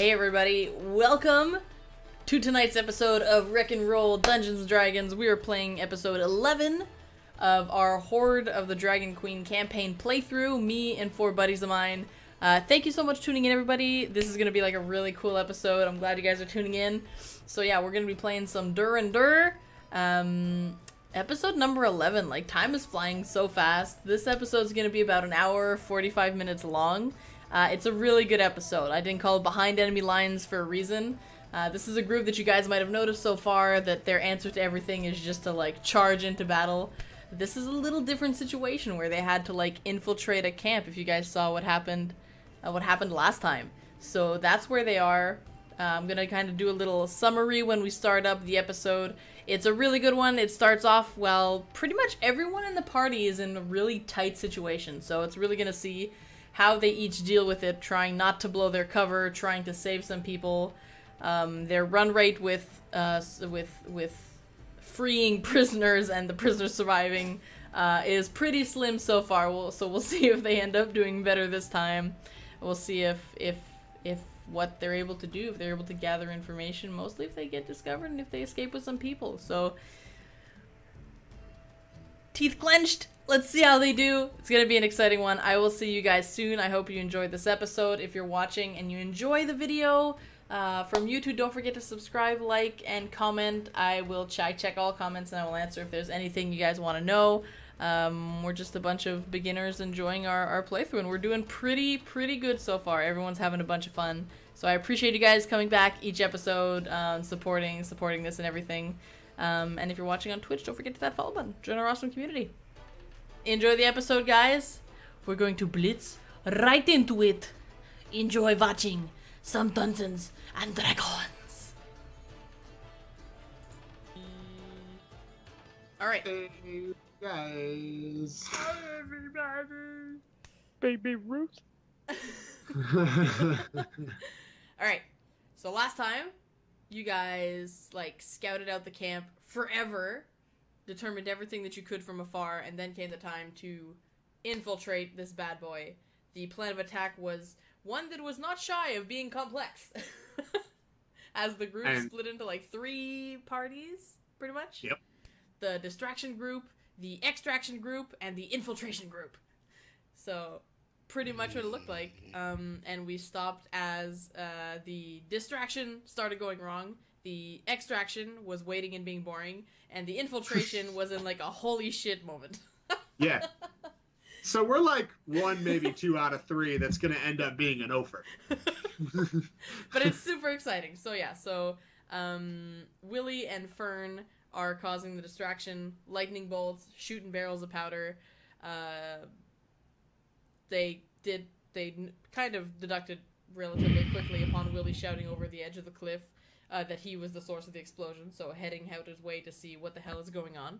Hey everybody, welcome to tonight's episode of Wreck and Roll Dungeons & Dragons. We are playing episode 11 of our Hoard of the Dragon Queen campaign playthrough, me and 4 buddies of mine. Thank you so much for tuning in, everybody. This is going to be like a really cool episode. I'm glad you guys are tuning in. So yeah, we're going to be playing some Theren. Episode number 11. Like, time is flying so fast. This episode is going to be about an hour, 45 minutes long. It's a really good episode. I didn't call it Behind Enemy Lines for a reason. This is a group that you guys might have noticed so far that their answer to everything is just to, like, charge into battle. This is a little different situation where they had to, like, infiltrate a camp, if you guys saw what happened last time. So that's where they are. I'm gonna kind of do a little summary when we start up the episode. It's a really good one. It starts off, well, pretty much everyone in the party is in a really tight situation, so it's really gonna see how they each deal with it, trying not to blow their cover, trying to save some people. Their run rate with freeing prisoners and the prisoners surviving is pretty slim so far. So we'll see if they end up doing better this time. We'll see if what they're able to do, if they're able to gather information, mostly if they get discovered and if they escape with some people. So, teeth clenched. Let's see how they do. It's gonna be an exciting one. I will see you guys soon. I hope you enjoyed this episode. If you're watching and you enjoy the video from YouTube, don't forget to subscribe, like, and comment. I will check all comments and I will answer if there's anything you guys want to know. We're just a bunch of beginners enjoying our playthrough, and we're doing pretty good so far. Everyone's having a bunch of fun. So I appreciate you guys coming back each episode, supporting this and everything. And if you're watching on Twitch, don't forget to hit that follow button. Join our awesome community. Enjoy the episode, guys. We're going to blitz right into it. Enjoy watching some Dungeons and Dragons. Alright. Hey, guys. Hi, everybody. Baby Ruth. Alright. So last time, you guys, like, scouted out the camp forever, determined everything that you could from afar, and then came the time to infiltrate this bad boy. The plan of attack was one that was not shy of being complex. As the group split into, like, 3 parties, pretty much. Yep. The distraction group, the extraction group, and the infiltration group. So, pretty much what it looked like. And we stopped as the distraction started going wrong, the extraction was waiting and being boring, and the infiltration was in, like, a holy shit moment. Yeah. So we're like 1, maybe 2 out of 3 that's going to end up being an offer. But it's super exciting. So yeah, Willie and Fern are causing the distraction. Lightning bolts, shooting barrels of powder. They kind of deducted relatively quickly upon Willie shouting over the edge of the cliff that he was the source of the explosion, so heading out his way to see what the hell is going on.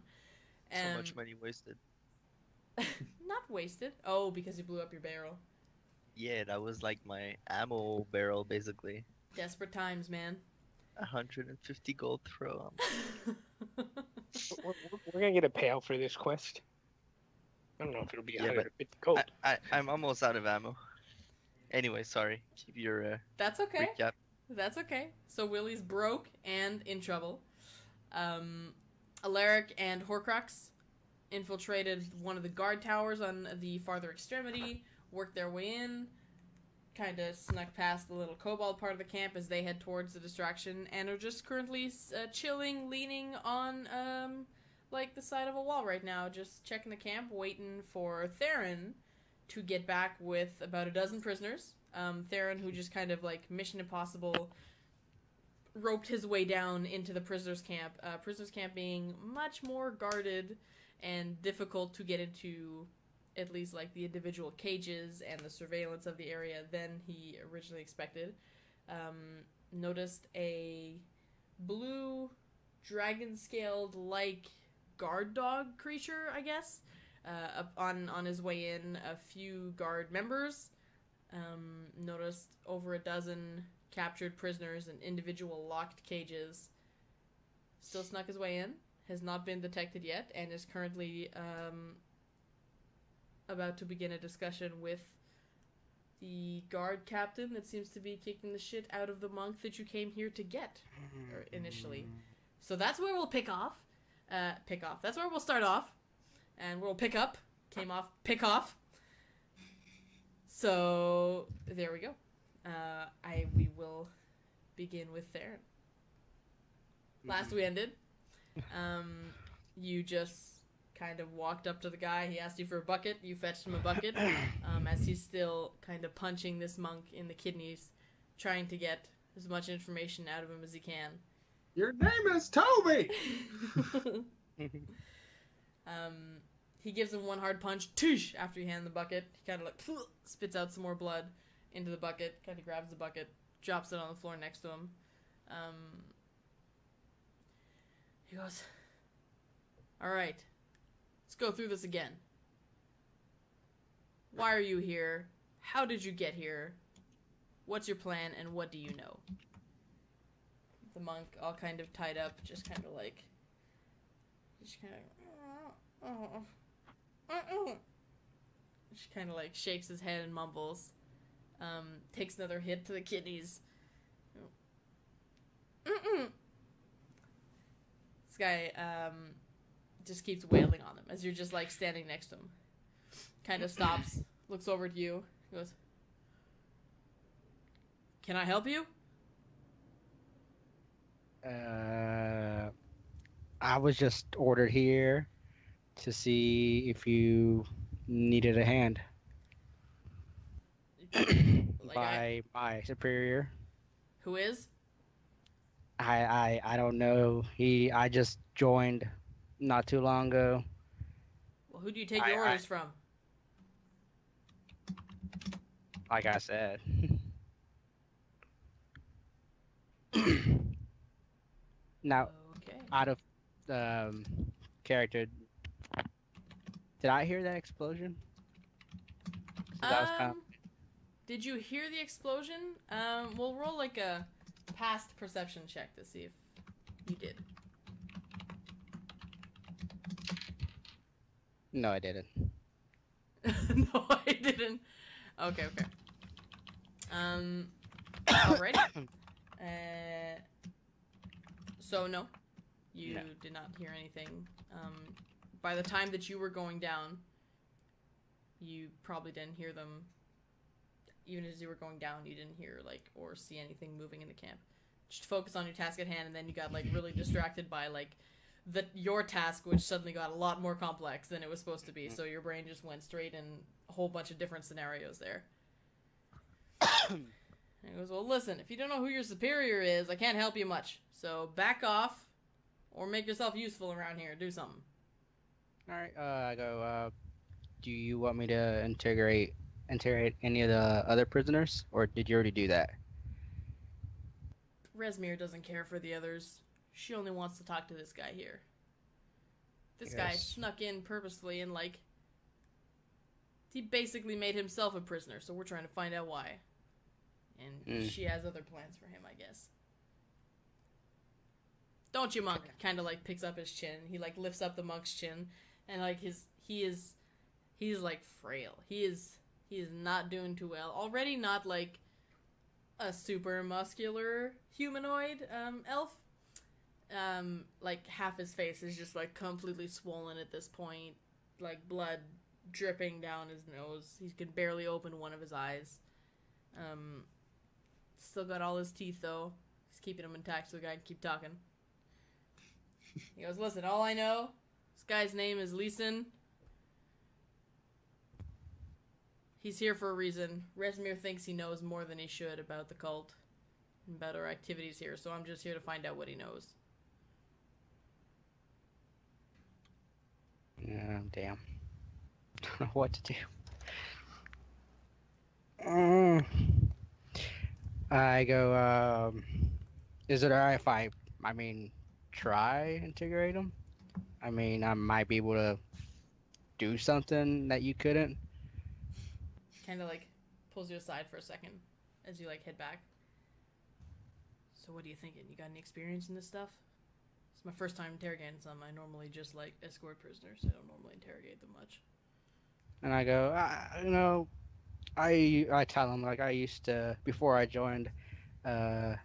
So much money wasted. Not wasted. Oh, because you blew up your barrel. Yeah, that was like my ammo barrel, basically. Desperate times, man. 150 gold throw. We're gonna get a payout for this quest. I don't know if it'll be 150 gold. I'm almost out of ammo. Anyway, sorry. Keep your That's okay. recap. That's okay. So Willie's broke and in trouble. Alaric and Horcrux infiltrated one of the guard towers on the farther extremity, worked their way in, kind of snuck past the little kobold part of the camp as they head towards the distraction, and are just currently chilling, leaning on, like, the side of a wall right now, just checking the camp, waiting for Theren to get back with about a dozen prisoners. Theren, who just kind of, like, Mission Impossible roped his way down into the prisoners' camp. Prisoners' camp being much more guarded and difficult to get into, at least, like, the individual cages and the surveillance of the area than he originally expected. Noticed a blue dragon-scaled, like, guard dog creature, I guess, on his way in. A few guard members. Noticed over a dozen captured prisoners in individual locked cages. Still snuck his way in. Has not been detected yet, and is currently about to begin a discussion with the guard captain that seems to be kicking the shit out of the monk that you came here to get initially. So that's where we'll pick off. That's where we'll start off. And we'll pick up. Pick off. So, there we go. We will begin with Theren. Last we ended, you just kind of walked up to the guy. He asked you for a bucket. You fetched him a bucket as he's still kind of punching this monk in the kidneys, trying to get as much information out of him as he can. Your name is Toby! He gives him one hard punch, toosh, after you hand the bucket. He kind of like spits out some more blood into the bucket, kind of grabs the bucket, drops it on the floor next to him. He goes, "Alright, let's go through this again. Why are you here? How did you get here? What's your plan, and what do you know?" The monk, all kind of tied up, just kind of like, shakes his head and mumbles. Takes another hit to the kidneys. This guy just keeps wailing on him as you're just like standing next to him. Kind of stops, looks over at you, goes, "Can I help you?" I was just ordered here to see if you needed a hand by my superior. Who is? I don't know. I just joined not too long ago. Well, who do you take your orders from? Like I said. Now, okay. out of character, did I hear that explosion? Did you hear the explosion? We'll roll like a past perception check to see if you did. No, I didn't. No, I didn't. Okay. Alrighty. So no, you did not hear anything. By the time that you were going down, you probably didn't hear them. Even as you were going down, you didn't hear like or see anything moving in the camp. Just focus on your task at hand, and then you got like really distracted by like your task, which suddenly got a lot more complex than it was supposed to be. So your brain just went straight in a whole bunch of different scenarios there. And he goes, "Well, listen, if you don't know who your superior is, I can't help you much. So back off, or make yourself useful around here. Do something." All right. I go. Do you want me to interrogate any of the other prisoners, or did you already do that? Resmir doesn't care for the others. She only wants to talk to this guy here. This guy snuck in purposefully and, like, he basically made himself a prisoner, so we're trying to find out why. And she has other plans for him, I guess. Don't you, monk? Kind of, like, picks up his chin. He, like, lifts up the monk's chin, and, like, he's, like, frail. He is not doing too well. Already not, like, a super muscular humanoid elf. Like, half his face is just, like, completely swollen at this point. Like, blood dripping down his nose. He can barely open one of his eyes. Still got all his teeth, though. He's keeping them intact so the guy can keep talking. He goes, "Listen, all I know, this guy's name is Leeson. He's here for a reason. Resmir thinks he knows more than he should about the cult and about our activities here, so I'm just here to find out what he knows." Damn. Don't know what to do. I go, is it alright if I try integrate him? I might be able to do something that you couldn't. Kind of, like, pulls you aside for a second as you, like, head back. "So what are you thinking? You got any experience in this stuff?" "It's my first time interrogating some. I normally just, like, escort prisoners. I don't normally interrogate them much." And I go, I tell him like I used to before I joined uh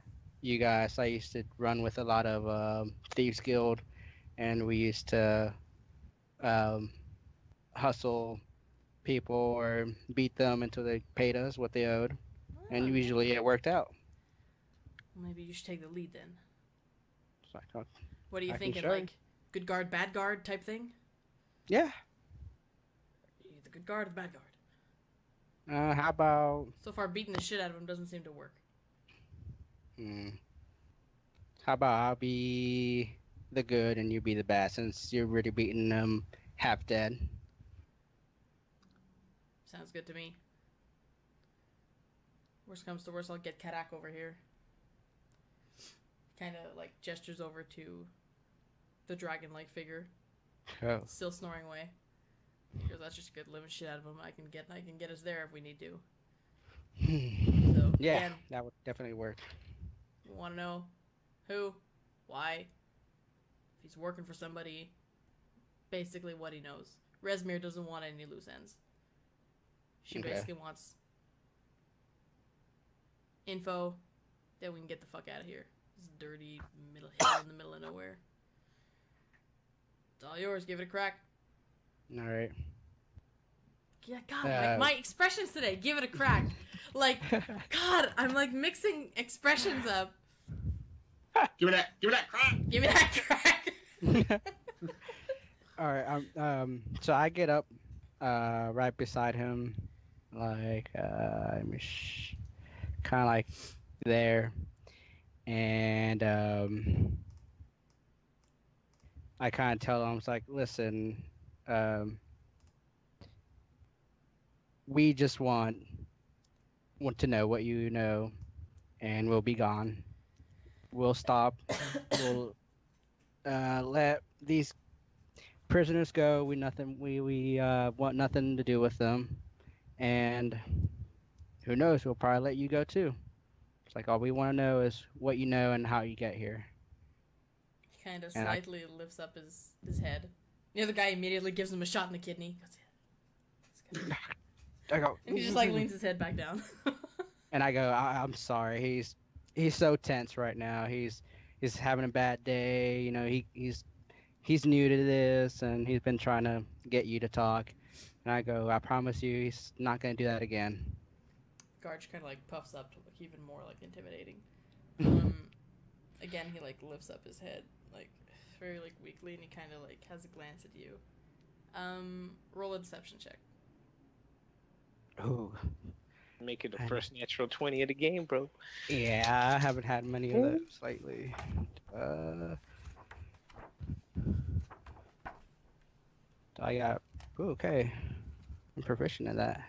you guys. I used to run with a lot of thieves guild, and we used to um, hustle people or beat them until they paid us what they owed, and Oh, nice. usually it worked out. Well, maybe you should take the lead then. So What are you I can thinking? show you. Like good guard, bad guard type thing? yeah. Are you the good guard or the bad guard? How about So far, beating the shit out of him doesn't seem to work. hmm, how about I'll be the good and you be the bad since you're really beating them half dead. Sounds good to me. Worst comes to worst, I'll get Karak over here. Kind of like gestures over to the dragon-like figure, Oh. still snoring away. Because that's just good living shit out of him. I can get us there if we need to. So Yeah, again, that would definitely work. want to know who, why, if he's working for somebody, basically what he knows. Resmir doesn't want any loose ends. She Okay. basically wants info that we can get the fuck out of here. This dirty middle hill in the middle of nowhere. It's all yours. Give it a crack. All right. Yeah, God, like my expressions today. Give it a crack. Like, God, I'm like mixing expressions up. Give me that crap. Give me that crack. All right. So I get up, right beside him, like kind of like there, and I kind of tell him, it's like, listen, we just want to know what you know, and we'll be gone. We'll stop. We'll let these prisoners go. We want nothing to do with them, and who knows? We'll probably let you go too. It's like all we want to know is what you know and how you get here. He kind of And slightly lifts up his head. The other guy immediately gives him a shot in the kidney. I go, And he just like leans his head back down. and I go, I'm sorry. He's so tense right now. He's having a bad day. You know, he's new to this, and he's been trying to get you to talk. And I go, I promise you, he's not gonna do that again. Garge kind of like puffs up to look even more like intimidating. Again, he like lifts up his head like very like weakly, and he kind of like has a glance at you. Roll a deception check. Ooh. Make it the first natural 20 of the game, bro. Yeah, I haven't had many of those lately. I got okay. I'm proficient in that.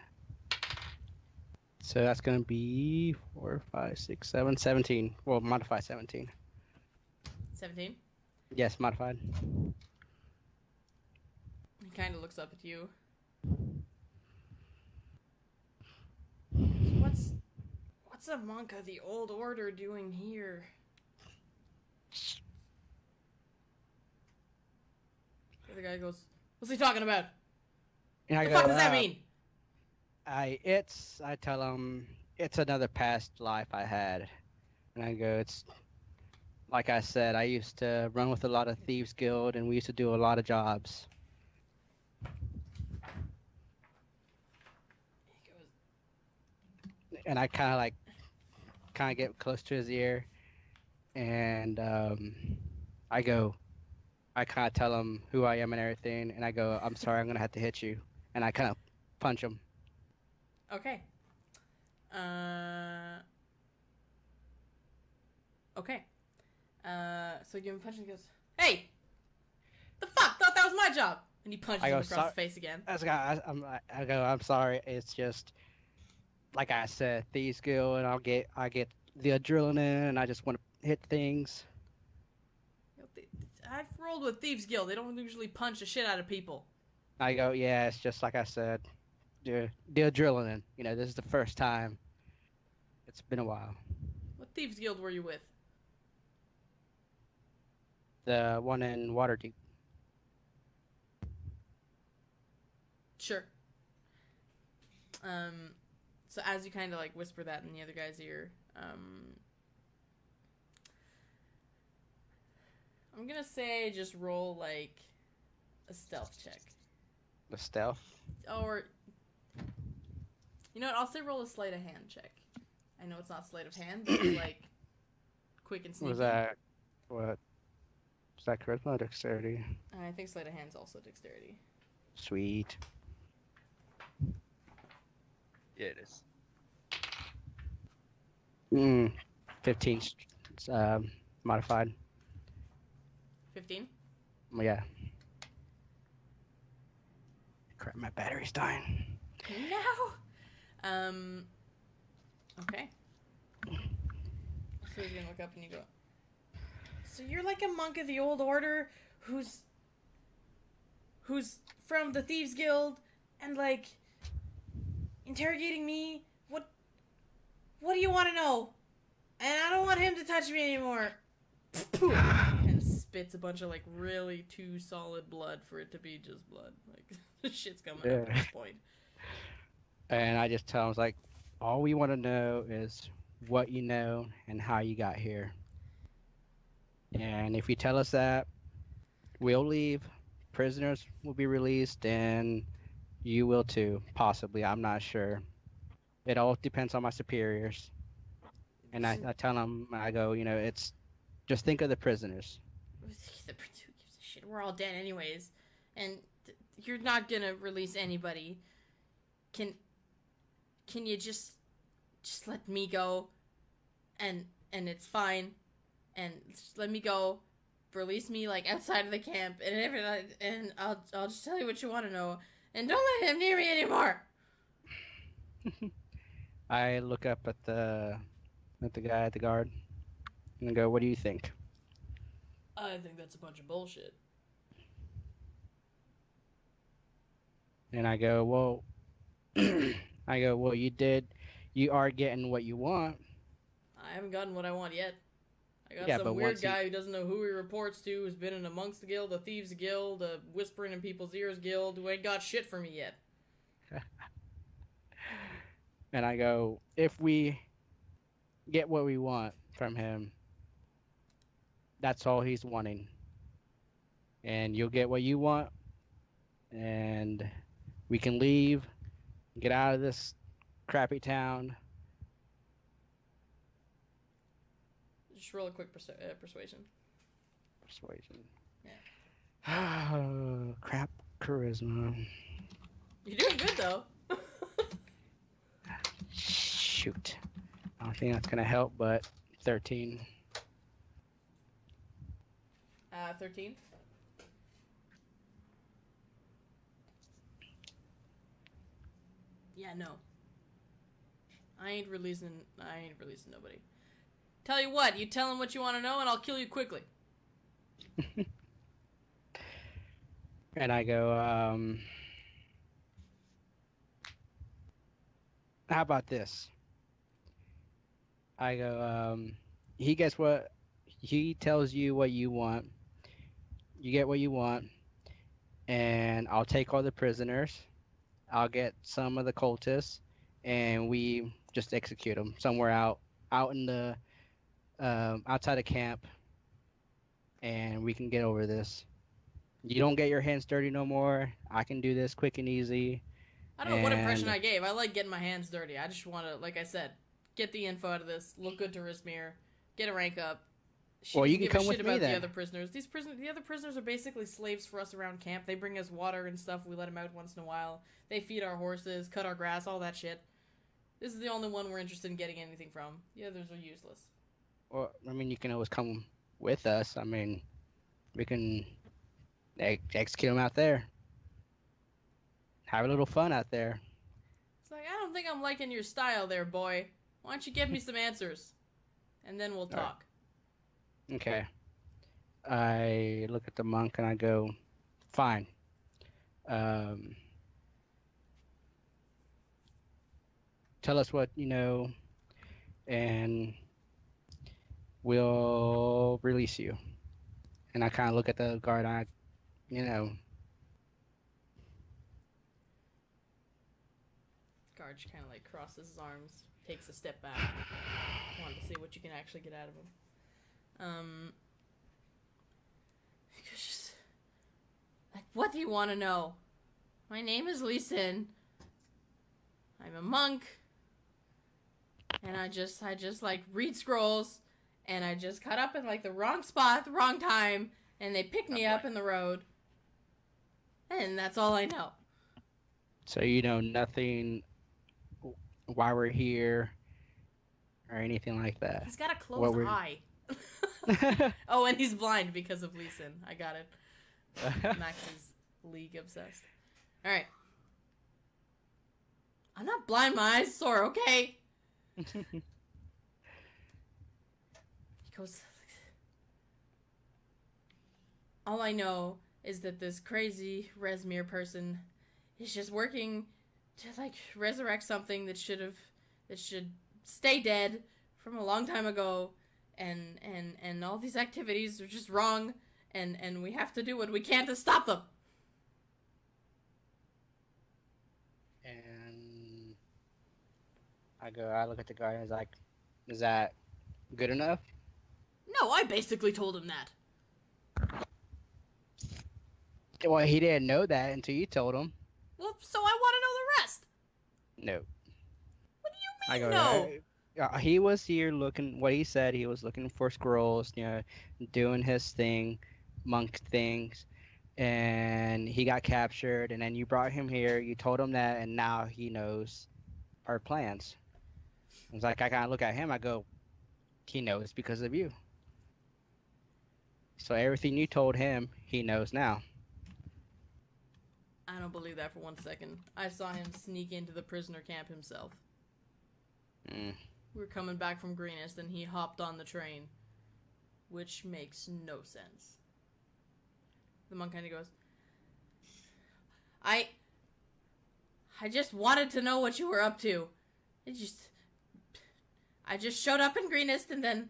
So that's gonna be 4, 5, 6, 7, 17. Well, modify 17. 17. Yes, modified. He kind of looks up at you. What's a monk of the old order doing here? The other guy goes, "What's he talking about? And I What the go, fuck does that mean?" I tell him it's another past life I had, and I go, it's like I said, I used to run with a lot of thieves guild, and we used to do a lot of jobs. He goes, And I kind of get close to his ear, and I kind of tell him who I am and everything, and I go, I'm sorry, I'm gonna have to hit you, and I kind of punch him. "Okay. Okay. So give him a punch and he goes, 'Hey! The fuck? Thought that was my job!' And he punches I him go, across the face again. I go, I'm sorry, it's just like I said, thieves guild, and I get the adrenaline, and I just want to hit things. I've rolled with Thieves Guild. They don't usually punch the shit out of people." I go, yeah, it's just like I said, the adrenaline. You know, this is the first time. It's been a while. "What Thieves Guild were you with?" The one in Waterdeep. "Sure. So as you kind of like whisper that in the other guy's ear, I'm gonna say just roll like a stealth check. The stealth. Or you know what? I'll say roll a sleight of hand check. I know it's not sleight of hand, but it's like quick and sneaky. Was that what? Was that charisma or dexterity? I think sleight of hand's also dexterity. Sweet. Yeah, it is. 15 modified. 15? Yeah. Crap, my battery's dying. No! Okay. So you're gonna look up and you go, so you're like a monk of the old order who's from the Thieves Guild and like interrogating me? What do you want to know? And I don't want him to touch me anymore. And spits a bunch of like really too solid blood for it to be just blood. Like the shit's coming up at this point. And I just tell him, I was like, all we want to know is what you know and how you got here. And if you tell us that, we'll leave. Prisoners will be released, and you will too, possibly. I'm not sure. It all depends on my superiors. And I tell them, I go, you know, it's just think of the prisoners. Who gives a shit? We're all dead anyways, and you're not gonna release anybody. Can you just let me go, and it's fine, and just let me go, release me like outside of the camp, and everything, and I'll just tell you what you want to know, and don't let him near me anymore. I look up at the guy at the guard and I go, what do you think? I think that's a bunch of bullshit. And I go, well, you are getting what you want. I haven't gotten what I want yet. I got Yeah, some but weird guy who doesn't know who he reports to, who's been in a Monks Guild, a Thieves Guild, a Whispering in People's Ears Guild, who ain't got shit for me yet. And I go, if we get what we want from him, that's all he's wanting. And you'll get what you want, and we can leave, get out of this crappy town. Just roll a quick persuasion. Persuasion. Yeah. Oh, crap, charisma. You're doing good, though. Shoot. I don't think that's going to help, but 13. 13? Yeah, no. I ain't releasing nobody. Tell you what, you tell him what you want to know and I'll kill you quickly. And I go, how about this? I go, he tells you what you want. You get what you want. And I'll take all the prisoners. I'll get some of the cultists. And we just execute them somewhere out in the, outside of camp. And we can get over this. You don't get your hands dirty no more. I can do this quick and easy. I don't know what impression I gave. I like getting my hands dirty. I just want to, like I said, get the info out of this, look good to Rismir, get a rank up. She you can give a come shit with me about then. the other prisoners. The other prisoners are basically slaves for us around camp. They bring us water and stuff. We let them out once in a while. They feed our horses, cut our grass, all that shit. This is the only one we're interested in getting anything from. The others are useless. Well, I mean, you can always come with us. I mean, we can execute them out there. Have a little fun out there. It's like, I don't think I'm liking your style there, boy. Why don't you give me some answers? And then we'll talk. Okay. I look at the monk and I go, fine. Tell us what you know, and we'll release you. And I kind of look at the guard. Garge kind of like crosses his arms, takes a step back. Wanted to see what you can actually get out of him. Just, like, what do you want to know? My name is Lee Sin. I'm a monk. And I just like read scrolls, and I just cut up in like the wrong spot, the wrong time, and they picked me up in the road. And that's all I know. So you know nothing why we're here or anything like that. He's got a closed eye. Oh, and he's blind because of Lee Sin. I got it. Max is league obsessed. Alright. I'm not blind, my eyes sore, okay? He goes, all I know is that this crazy Resmir person is just working to like resurrect something that should stay dead from a long time ago, and all these activities are just wrong, and we have to do what we can to stop them. And I look at the guy and I was like, is that good enough? No, I basically told him that. Well, he didn't know that until you told him. Well, so I want to know the rest. No. What do you mean, no? He was here looking, what he said, he was looking for scrolls, you know, doing his thing, monk things, and he got captured, and then you brought him here, you told him that, and now he knows our plans. It's like, I kind of look at him, I go, he knows because of you. So everything you told him, he knows now. I don't believe that for 1 second. I saw him sneak into the prisoner camp himself. We were coming back from Greenest and he hopped on the train. Which makes no sense. The monk kind of goes, I just wanted to know what you were up to. I just showed up in Greenest and then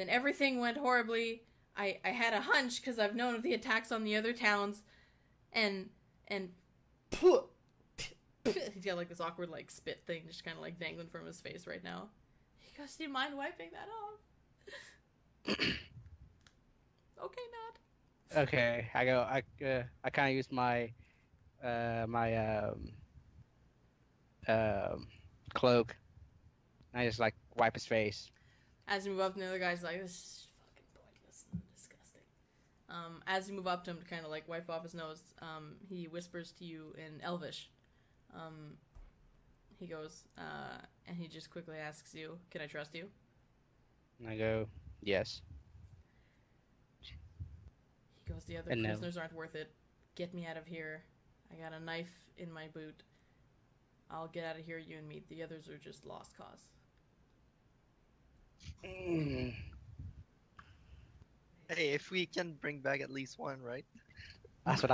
everything went horribly. I had a hunch because I've known of the attacks on the other towns. And he's got like this awkward like spit thing just kind of like dangling from his face right now. He goes, do you mind wiping that off? Okay, Nod. Okay, I kind of use my cloak. I just like wipe his face. As you move up, and the other guy's like, this is fucking pointless and disgusting. As you move up to him to kind of like wipe off his nose, he whispers to you in Elvish. He goes, and he just quickly asks you, can I trust you? And I go, yes. He goes, the other prisoners aren't worth it. Get me out of here. I got a knife in my boot. I'll get out of here, you and me. The others are just lost cause. Hey, if we can bring back at least one, right? That's what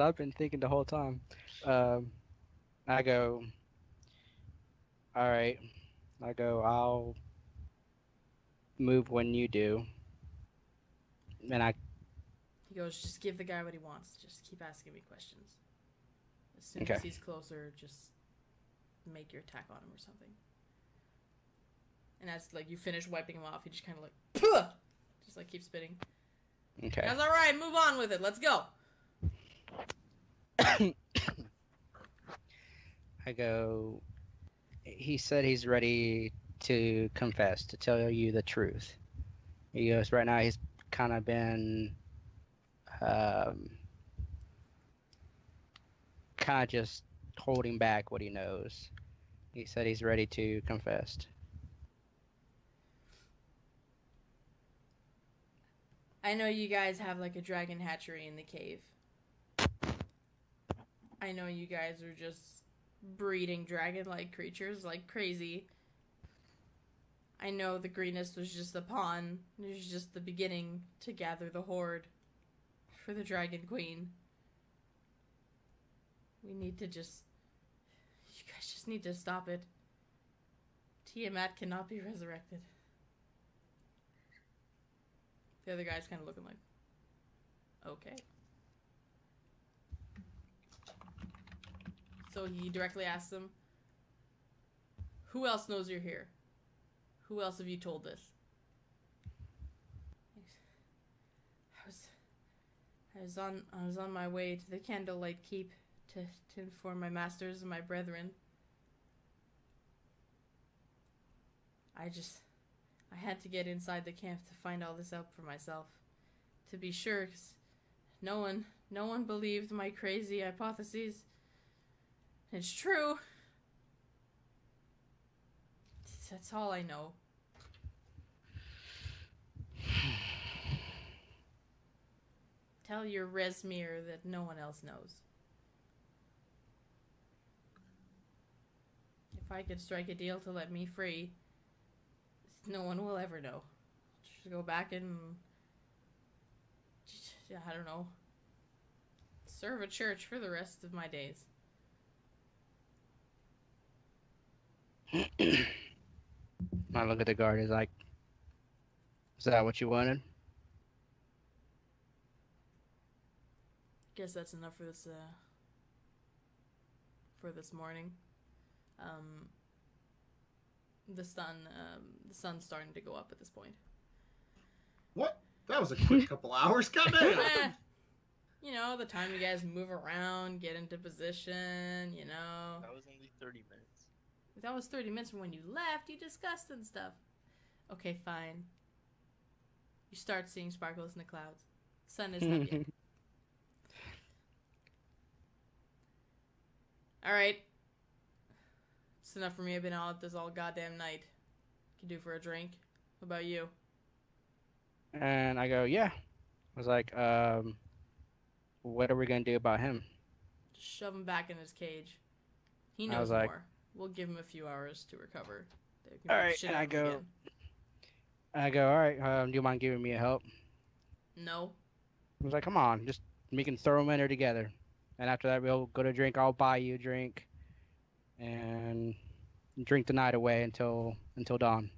I've been thinking the whole time. I go, all right. I go, I'll move when you do. And he goes, just give the guy what he wants. Just keep asking me questions. As soon as he's closer, just make your attack on him or something. And as like you finish wiping him off, he just kind of like, Puh! Just like keeps spitting. Okay. That's all right. Move on with it. Let's go. I go, he said he's ready to confess, to tell you the truth. He goes, right now he's kind of been kind of just holding back what he knows. He said he's ready to confess. I know you guys have like a dragon hatchery in the cave. I know you guys are just breeding dragon-like creatures like crazy. I know the Greenest was just a pawn. It was just the beginning to gather the Hoard for the Dragon Queen. We need to just... You guys just need to stop it. Tiamat cannot be resurrected. The other guy's kind of looking like, okay. So he directly asks them, who else knows you're here? Who else have you told this? I was on my way to the Candlelight Keep to inform my masters and my brethren. I had to get inside the camp to find all this out for myself. To be sure, 'cause no one believed my crazy hypotheses. It's true. That's all I know. Tell your Resmir that no one else knows. If I could strike a deal to let me free, no one will ever know. Just go back and, I don't know, serve a church for the rest of my days. I look at the guard. He's like, "Is that what you wanted?" Guess that's enough for this morning. The sun's starting to go up at this point. What? That was a quick couple hours. Goddamn. You know, the time you guys move around, get into position, you know. That was only 30 minutes. That was 30 minutes from when you left. You discussed and stuff. Okay, fine. You start seeing sparkles in the clouds. Sun is up yet. Alright. It's enough for me. I've been out this all goddamn night. Can do for a drink. What about you? And I go, "Yeah." I was like, "What are we gonna do about him?" Just shove him back in his cage. He I knows was like- more. We'll give him a few hours to recover. All right, and I go, "All right, do you mind giving me a help?" No. I was like, "Come on, just we can throw them in there together, and after that we'll go to drink. I'll buy you a drink, and drink the night away until dawn."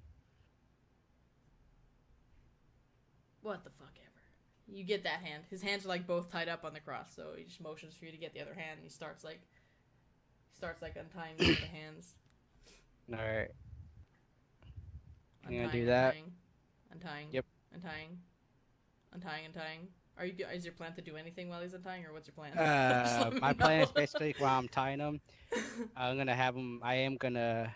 What the fuck ever. You get that hand. His hands are like both tied up on the cross, so he just motions for you to get the other hand, and he starts like untying one of the hands. All right. You gonna do that? Untying. Yep. Untying. Is your plan to do anything while he's untying, or what's your plan? My plan is basically while I'm tying him, I'm gonna have him. I am gonna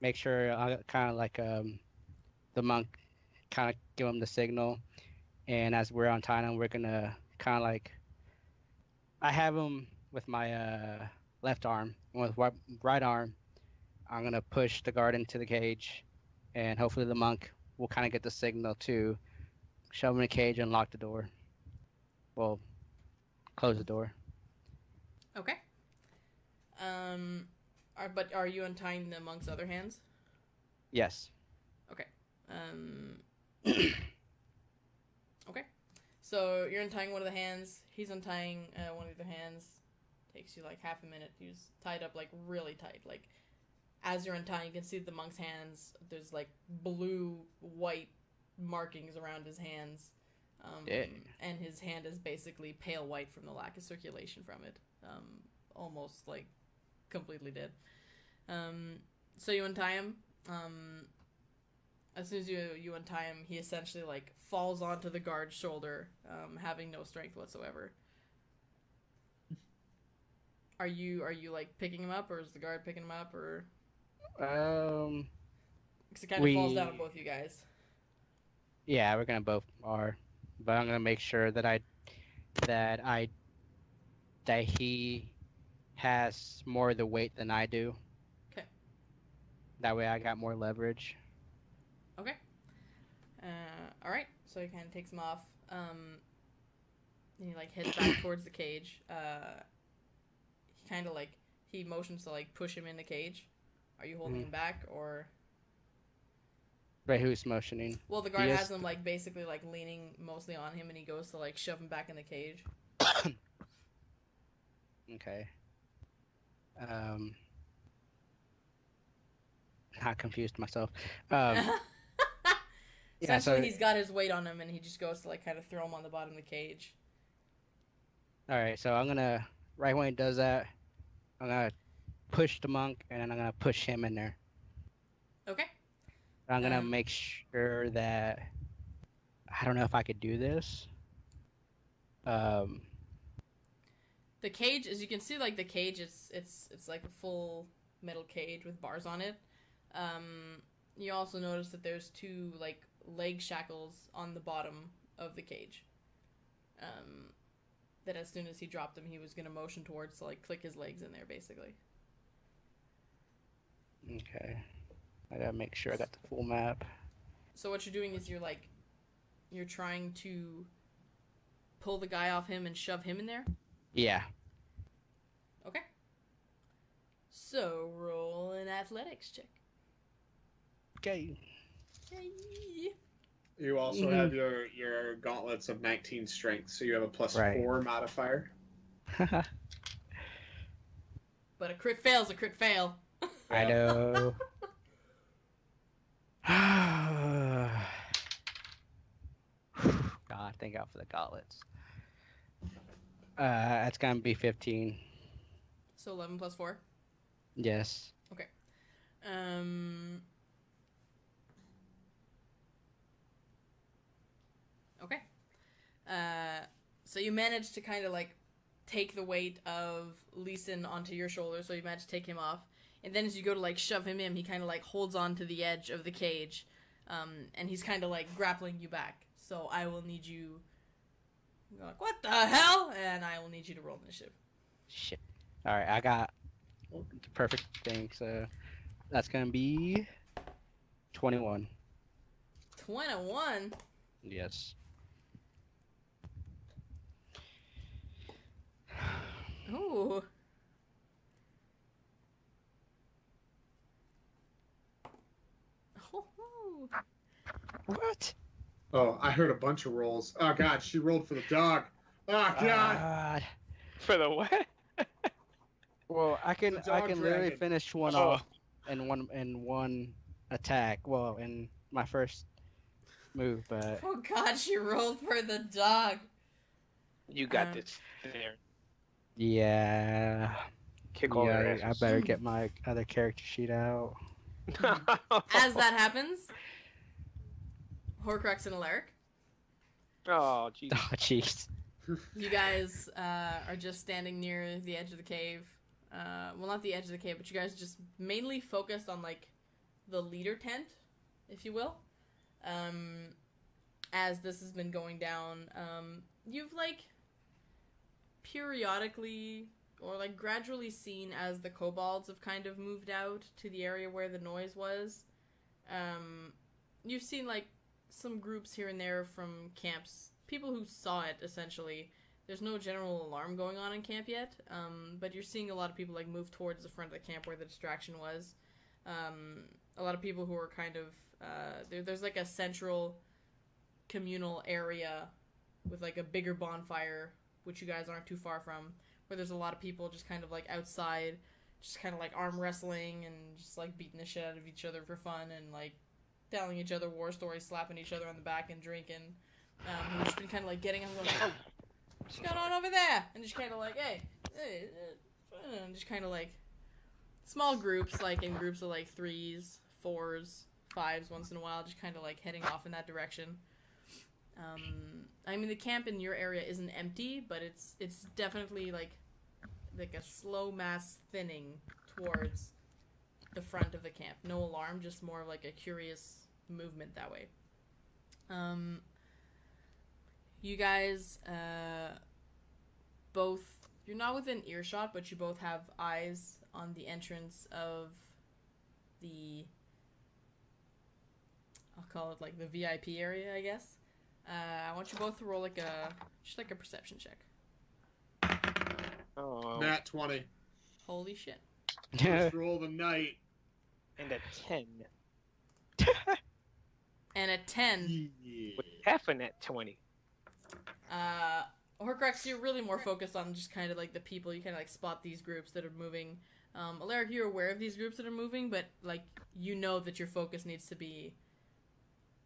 make sure kind of like the monk kind of give him the signal, and as we're untying him, we're gonna kind of like I have him with my left arm, and with right arm, I'm gonna push the guard into the cage, and hopefully the monk will kind of get the signal to shove him in the cage and lock the door. Well, close the door. Okay. But are you untying the monk's other hands? Yes. Okay. Okay. So you're untying one of the hands. He's untying one of the hands. Takes you like half a minute. He's tied up like really tight. Like as you're untying, you can see the monk's hands. There's like blue-white markings around his hands. And his hand is basically pale white from the lack of circulation from it. Almost like completely dead. So you untie him. As soon as you untie him, he essentially like falls onto the guard's shoulder, having no strength whatsoever. Are you like picking him up, or is the guard picking him up, or? Because it kind of falls down on both you guys. Yeah, we're gonna both are, but I'm gonna make sure that he has more of the weight than I do. Okay. That way, I got more leverage. Okay. All right. So he kind of takes him off. And he like heads back towards the cage. He kind of like he motions to like push him in the cage. Are you holding him back, or? Right, who's motioning? Well, the guard has him like basically like leaning mostly on him, and he goes to like shove him back in the cage. Okay. I confused myself. Essentially, he's got his weight on him, and he just goes to like kind of throw him on the bottom of the cage. All right, so I'm gonna right when he does that, I'm gonna push the monk, and then I'm gonna push him in there. Okay. I'm gonna make sure that I don't know if I could do this. The cage, as you can see, like the cage, it's like a full metal cage with bars on it. You also notice that there's 2 like leg shackles on the bottom of the cage. That as soon as he dropped them, he was gonna motion towards to like click his legs in there, basically. Okay. I gotta make sure I got the full map. So what you're doing is you're trying to pull the guy off him and shove him in there? Yeah. Okay. So roll an athletics check. Okay. Yay. You also have your gauntlets of 19 strength, so you have a +4 modifier. But a crit fail's a crit fail. I know. God, thank God for the gauntlets. That's gonna be 15. So 11 plus 4? Yes. Okay. Okay. So you managed to kind of like take the weight of Leeson onto your shoulder, so you managed to take him off. And then as you go to like shove him in, he kind of like holds on to the edge of the cage. And he's kind of like grappling you back. So I will need you... You're like, what the hell? And I will need you to roll initiative. Shit. Alright, I got the perfect thing, so that's gonna be 21. 21? Yes. Ooh. Oh. What? Oh, I heard a bunch of rolls. Oh God, she rolled for the dog. Oh God. For the what? Well, I can The dog literally dragon. finish one off in one attack. Well, in my first move, but Oh God, she rolled for the dog. You got this there. yeah. Kick all their I asses. better get my other character sheet out. As that happens, Horcrux and Alaric, Oh, jeez. Oh, jeez. you guys are just standing near the edge of the cave. Well, not the edge of the cave, but you guys just mainly focused on, like, the leader tent, if you will. As this has been going down, you've, like, periodically or, like, gradually seen as the kobolds have kind of moved out to the area where the noise was. You've seen, like, some groups here and there from camps, people who saw it, essentially. There's no general alarm going on in camp yet, but you're seeing a lot of people, like, move towards the front of the camp where the distraction was. A lot of people who are kind of, there's, like, a central communal area with, like, a bigger bonfire, which you guys aren't too far from, where there's a lot of people just kind of, like, outside, just kind of, like, arm wrestling and just, like, beating the shit out of each other for fun and, like, telling each other war stories, slapping each other on the back and drinking. We've just been kind of, like, getting them going, oh, what's going on over there? And just kind of, like, hey, and just kind of, like, small groups, like, in groups of, like, 3s, 4s, 5s once in a while, just kind of, like, heading off in that direction. I mean, the camp in your area isn't empty, but it's definitely, like a slow mass thinning towards the front of the camp. No alarm, just more of, like, a curious movement that way. You guys, both, you're not within earshot, but you both have eyes on the entrance of the, I'll call it, like, the VIP area, I guess. I want you both to roll, like, a perception check. Oh. Nat 20. Holy shit. First roll of the night. And a 10. And a 10. Yeah. With half a net 20. Horcrux, you're really more focused on just kind of, like, the people. You kind of, like, spot these groups that are moving. Alaric, you're aware of these groups that are moving, but, like, you know that your focus needs to be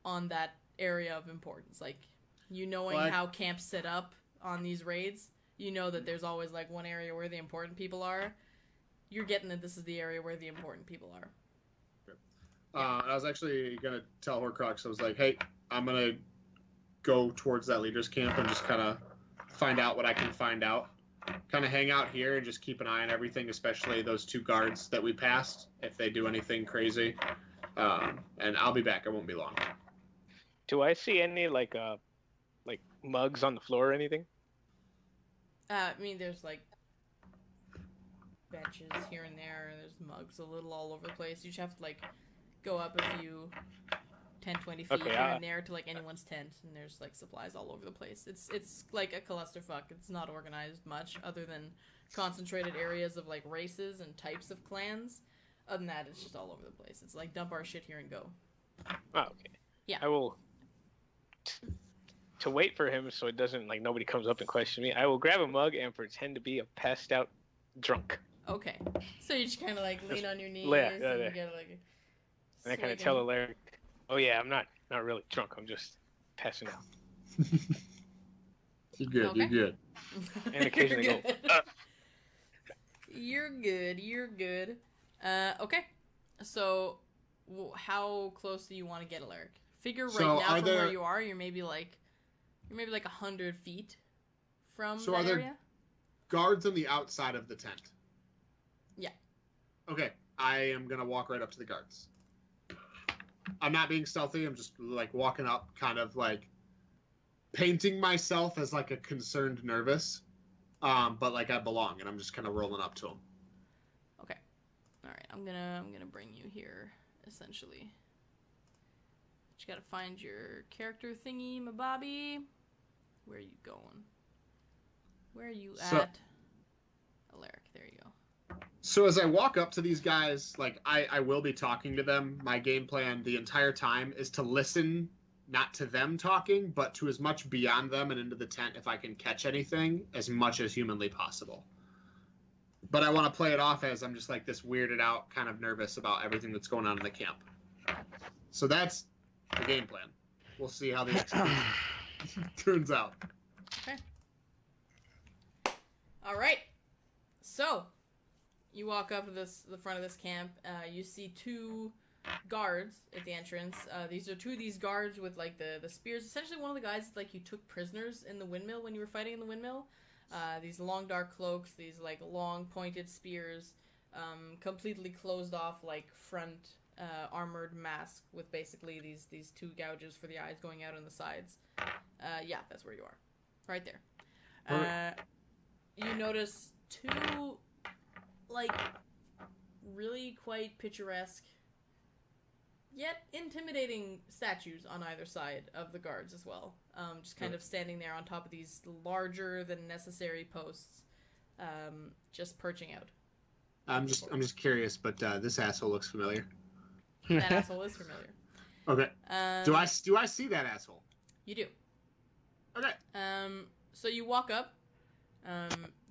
on that area of importance. Like, you knowing how camps set up on these raids, you know that there's always, like, one area where the important people are, you're getting that this is the area where the important people are. I was actually gonna tell Horcrux. I was like, hey, I'm gonna go towards that leader's camp and just kind of find out what I can find out. Kind of hang out here and just keep an eye on everything, especially those 2 guards that we passed, if they do anything crazy. And I'll be back. I won't be long. Do I see any like mugs on the floor or anything? I mean, there's like benches here and there, and there's mugs a little all over the place. You just have to like go up a few 10-20 feet here and there to like anyone's tent, and there's like supplies all over the place. It's like a clusterfuck. It's not organized much other than concentrated areas of like races and types of clans. Other than that, it's just all over the place. It's like dump our shit here and go. Oh, okay. Yeah. I will to wait for him so it doesn't like nobody comes up and question me. I will grab a mug and pretend to be a passed out drunk. Okay. So you just kind of like lean on your knees Yeah. and you get like. And I kind of tell Alaric, "Oh yeah, I'm not really drunk. I'm just passing out." You're good. Okay. You're good. And occasionally go. You're good. You're good. Okay. So, how close do you want to get, Alaric? Figure right now from where you are, you're maybe like 100 feet from that are there area. Guards on the outside of the tent? Yeah. Okay. I am gonna walk right up to the guards. I'm not being stealthy. I'm just like walking up, kind of like painting myself as like a concerned nervous, but like I belong, and I'm just kind of rolling up to them. Okay. All right. I'm gonna bring you here essentially. Just gotta find your character thingy, my Bobby. Where are you going? Where are you at? Alaric, there you go. So as I walk up to these guys, like I will be talking to them. My game plan the entire time is to listen, not to them talking, but to as much beyond them and into the tent if I can catch anything, as much as humanly possible. But I want to play it off as I'm just like this weirded out, kind of nervous about everything that's going on in the camp. So that's the game plan. We'll see how the execution turns out. Okay. All right. So, you walk up to the front of this camp. You see 2 guards at the entrance. These are 2 of these guards with like the spears. Essentially, one of the guys like you took prisoners in the windmill when you were fighting in the windmill. These long dark cloaks, these like long pointed spears, completely closed off like front armored mask with basically these 2 gouges for the eyes going out on the sides. Yeah, that's where you are, right there. You notice 2 like really quite picturesque yet intimidating statues on either side of the guards as well, just kind of standing there on top of these larger than necessary posts, just perching out. I'm just curious, but this asshole looks familiar. That asshole is familiar. Okay. Do I see that asshole? You do. Okay. So you walk up.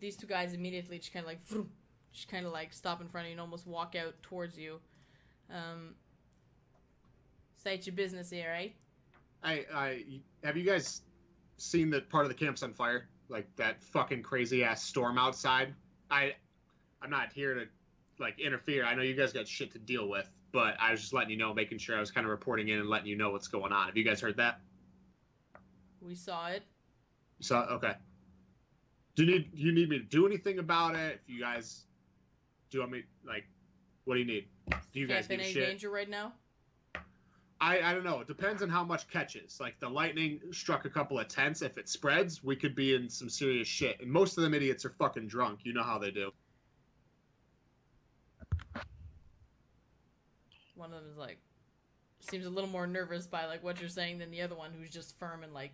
These 2 guys immediately just kind of like vroom, just kind of like stop in front of you and almost walk out towards you. State your business here, right? I have you guys seen that part of the camp's on fire? Like that fucking crazy ass storm outside? I'm not here to like interfere. I know you guys got shit to deal with, but I was just letting you know, making sure I was kind of reporting in and letting you know what's going on. Have you guys heard that? We saw it. You saw it? Okay. Do you need me to do anything about it? If you guys do, you want me like, what do you need? Do you guys Camp in need any shit? danger right now? I don't know. It depends on how much catches. Like the lightning struck a couple of tents. If it spreads, we could be in some serious shit. And most of them idiots are fucking drunk. You know how they do. One of them is like, seems a little more nervous by like what you're saying than the other one, who's just firm and like,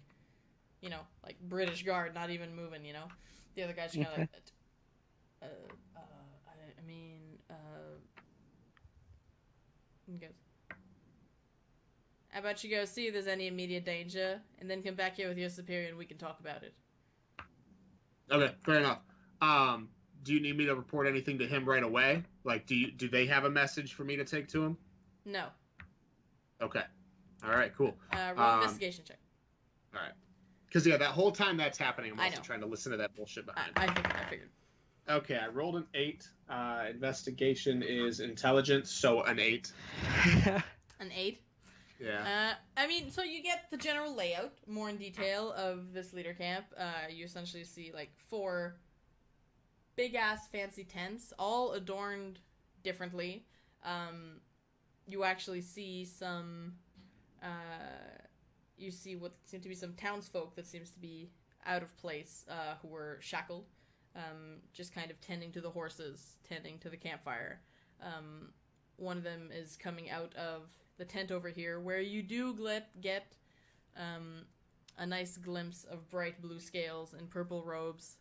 you know, like British guard, not even moving. You know, the other guy's just kind of like, he goes, how about you go see if there's any immediate danger, and then come back here with your superior and we can talk about it. Okay, fair enough. Do you need me to report anything to him right away? Like, do they have a message for me to take to him? No. Okay. All right, cool. Roll investigation check. All right. Because, yeah, that whole time that's happening, I'm also trying to listen to that bullshit behind. I figured. Okay, I rolled an 8. Investigation is intelligence, so an 8. An 8. Yeah. I mean, so you get the general layout more in detail of this leader camp. You essentially see like 4 big ass fancy tents, all adorned differently. You actually see some. You see what seem to be some townsfolk that seems to be out of place, who were shackled, just kind of tending to the horses, tending to the campfire. One of them is coming out of the tent over here, where you do get a nice glimpse of bright blue scales and purple robes,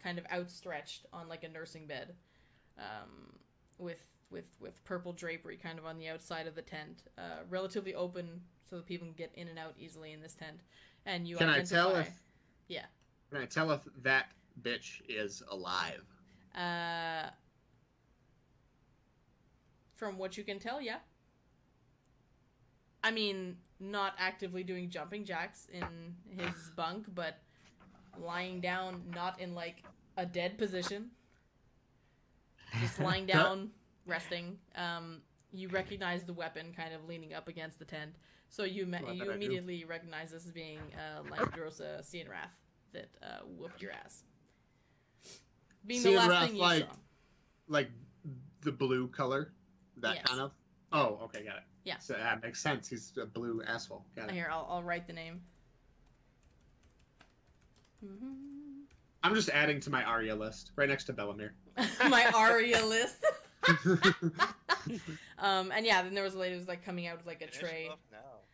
kind of outstretched on like a nursing bed, with purple drapery kind of on the outside of the tent, relatively open so that people can get in and out easily in this tent. And you Can I tell if? Yeah. Can I tell if that bitch is alive? From what you can tell, yeah. I mean, not actively doing jumping jacks in his bunk, but lying down, not in like a dead position, just lying down, resting. You recognize the weapon kind of leaning up against the tent, so you immediately recognize this as being Lyndrosa Cianrath that whooped your ass. Being the last thing you saw. Like the blue color, that Yes. kind of. Oh, okay, got it. Yeah. So that makes sense. He's a blue asshole. Got it. Here, I'll write the name. I'm just adding to my Arya list, right next to Bellamere. My Aria list. And yeah, then there was a lady who was like coming out with like a tray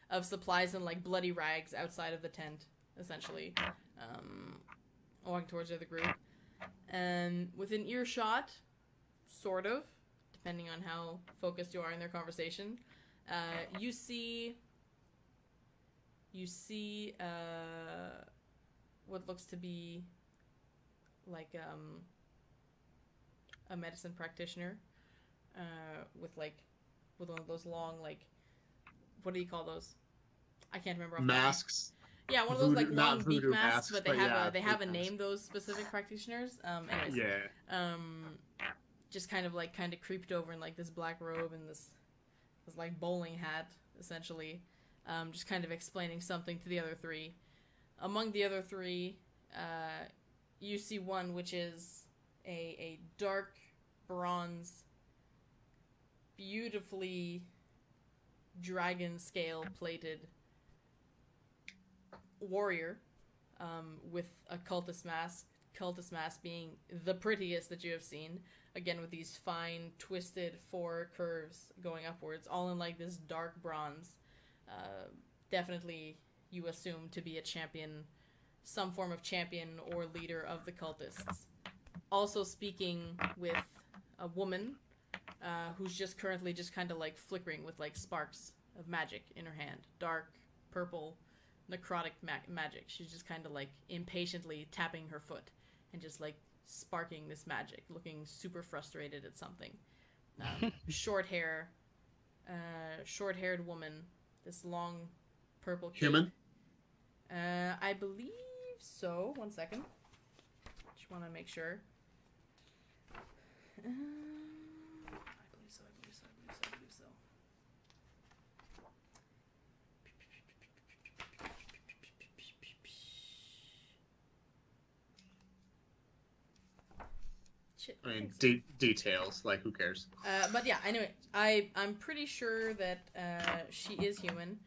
of supplies and like bloody rags outside of the tent, essentially, walking towards the other group. And within earshot, sort of, depending on how focused you are in their conversation, you see what looks to be like a medicine practitioner, with one of those long, like, what do you call those? I can't remember. Masks. Yeah, one of those like Voodoo- long not beak voodoo masks, but they have yeah, a name. Those specific practitioners. Anyways, Yeah. just kind of creeped over in like this black robe and this like bowling hat, essentially, just kind of explaining something to the other 3. Among the other 3, you see one which is a dark bronze, beautifully dragon scale plated warrior, with a cultist mask. Cultist mask being the prettiest that you have seen. Again, with these fine, twisted 4 curves going upwards, all in like this dark bronze. Definitely, you assume to be a champion, some form of champion or leader of the cultists. Also speaking with a woman, who's just currently just kind of like flickering with like sparks of magic in her hand. Dark, purple, necrotic magic. She's just kind of like impatiently tapping her foot and just like sparking this magic, looking super frustrated at something. Short-haired woman, this long purple cape. Human? I believe so. One second. Just want to make sure. I believe so. Shit, I mean, think so. details. Like, who cares? But yeah, anyway, I'm pretty sure that she is human.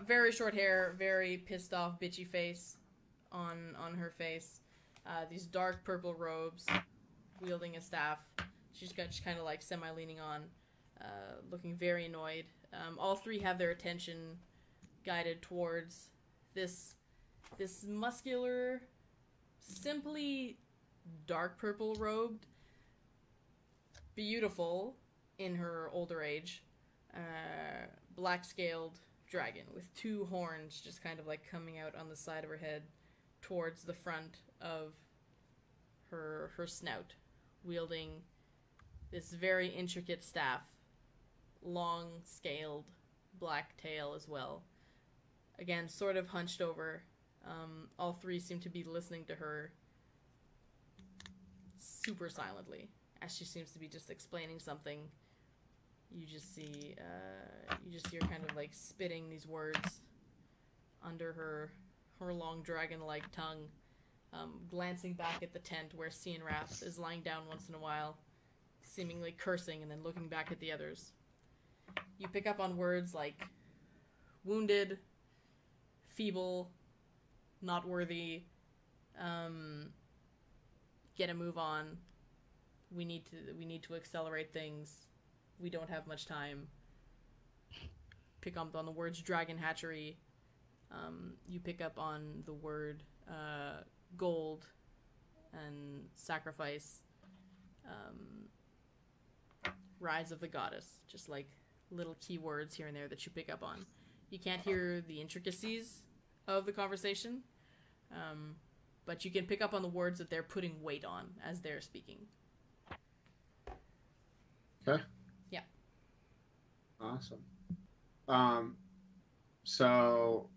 Very short hair, very pissed off, bitchy face on her face. These dark purple robes, wielding a staff. She's kind of like semi-leaning on, looking very annoyed. All 3 have their attention guided towards this muscular, simply dark purple robed, beautiful in her older age, black scaled dragon with 2 horns just kind of like coming out on the side of her head towards the front of her snout, wielding this very intricate staff, long scaled black tail as well. Again, sort of hunched over. All 3 seem to be listening to her. super silently as she seems to be just explaining something. You just see her kind of like spitting these words under her long dragon-like tongue, glancing back at the tent where Cianrath is lying down once in a while, seemingly cursing and then looking back at the others. You pick up on words like wounded, feeble, not worthy, get a move on, we need to accelerate things, we don't have much time. Pick up on the words dragon hatchery. You pick up on the word gold and sacrifice, rise of the goddess, just like little keywords here and there that you pick up on. You can't hear the intricacies of the conversation, but you can pick up on the words that they're putting weight on as they're speaking. Okay. Yeah. Awesome. So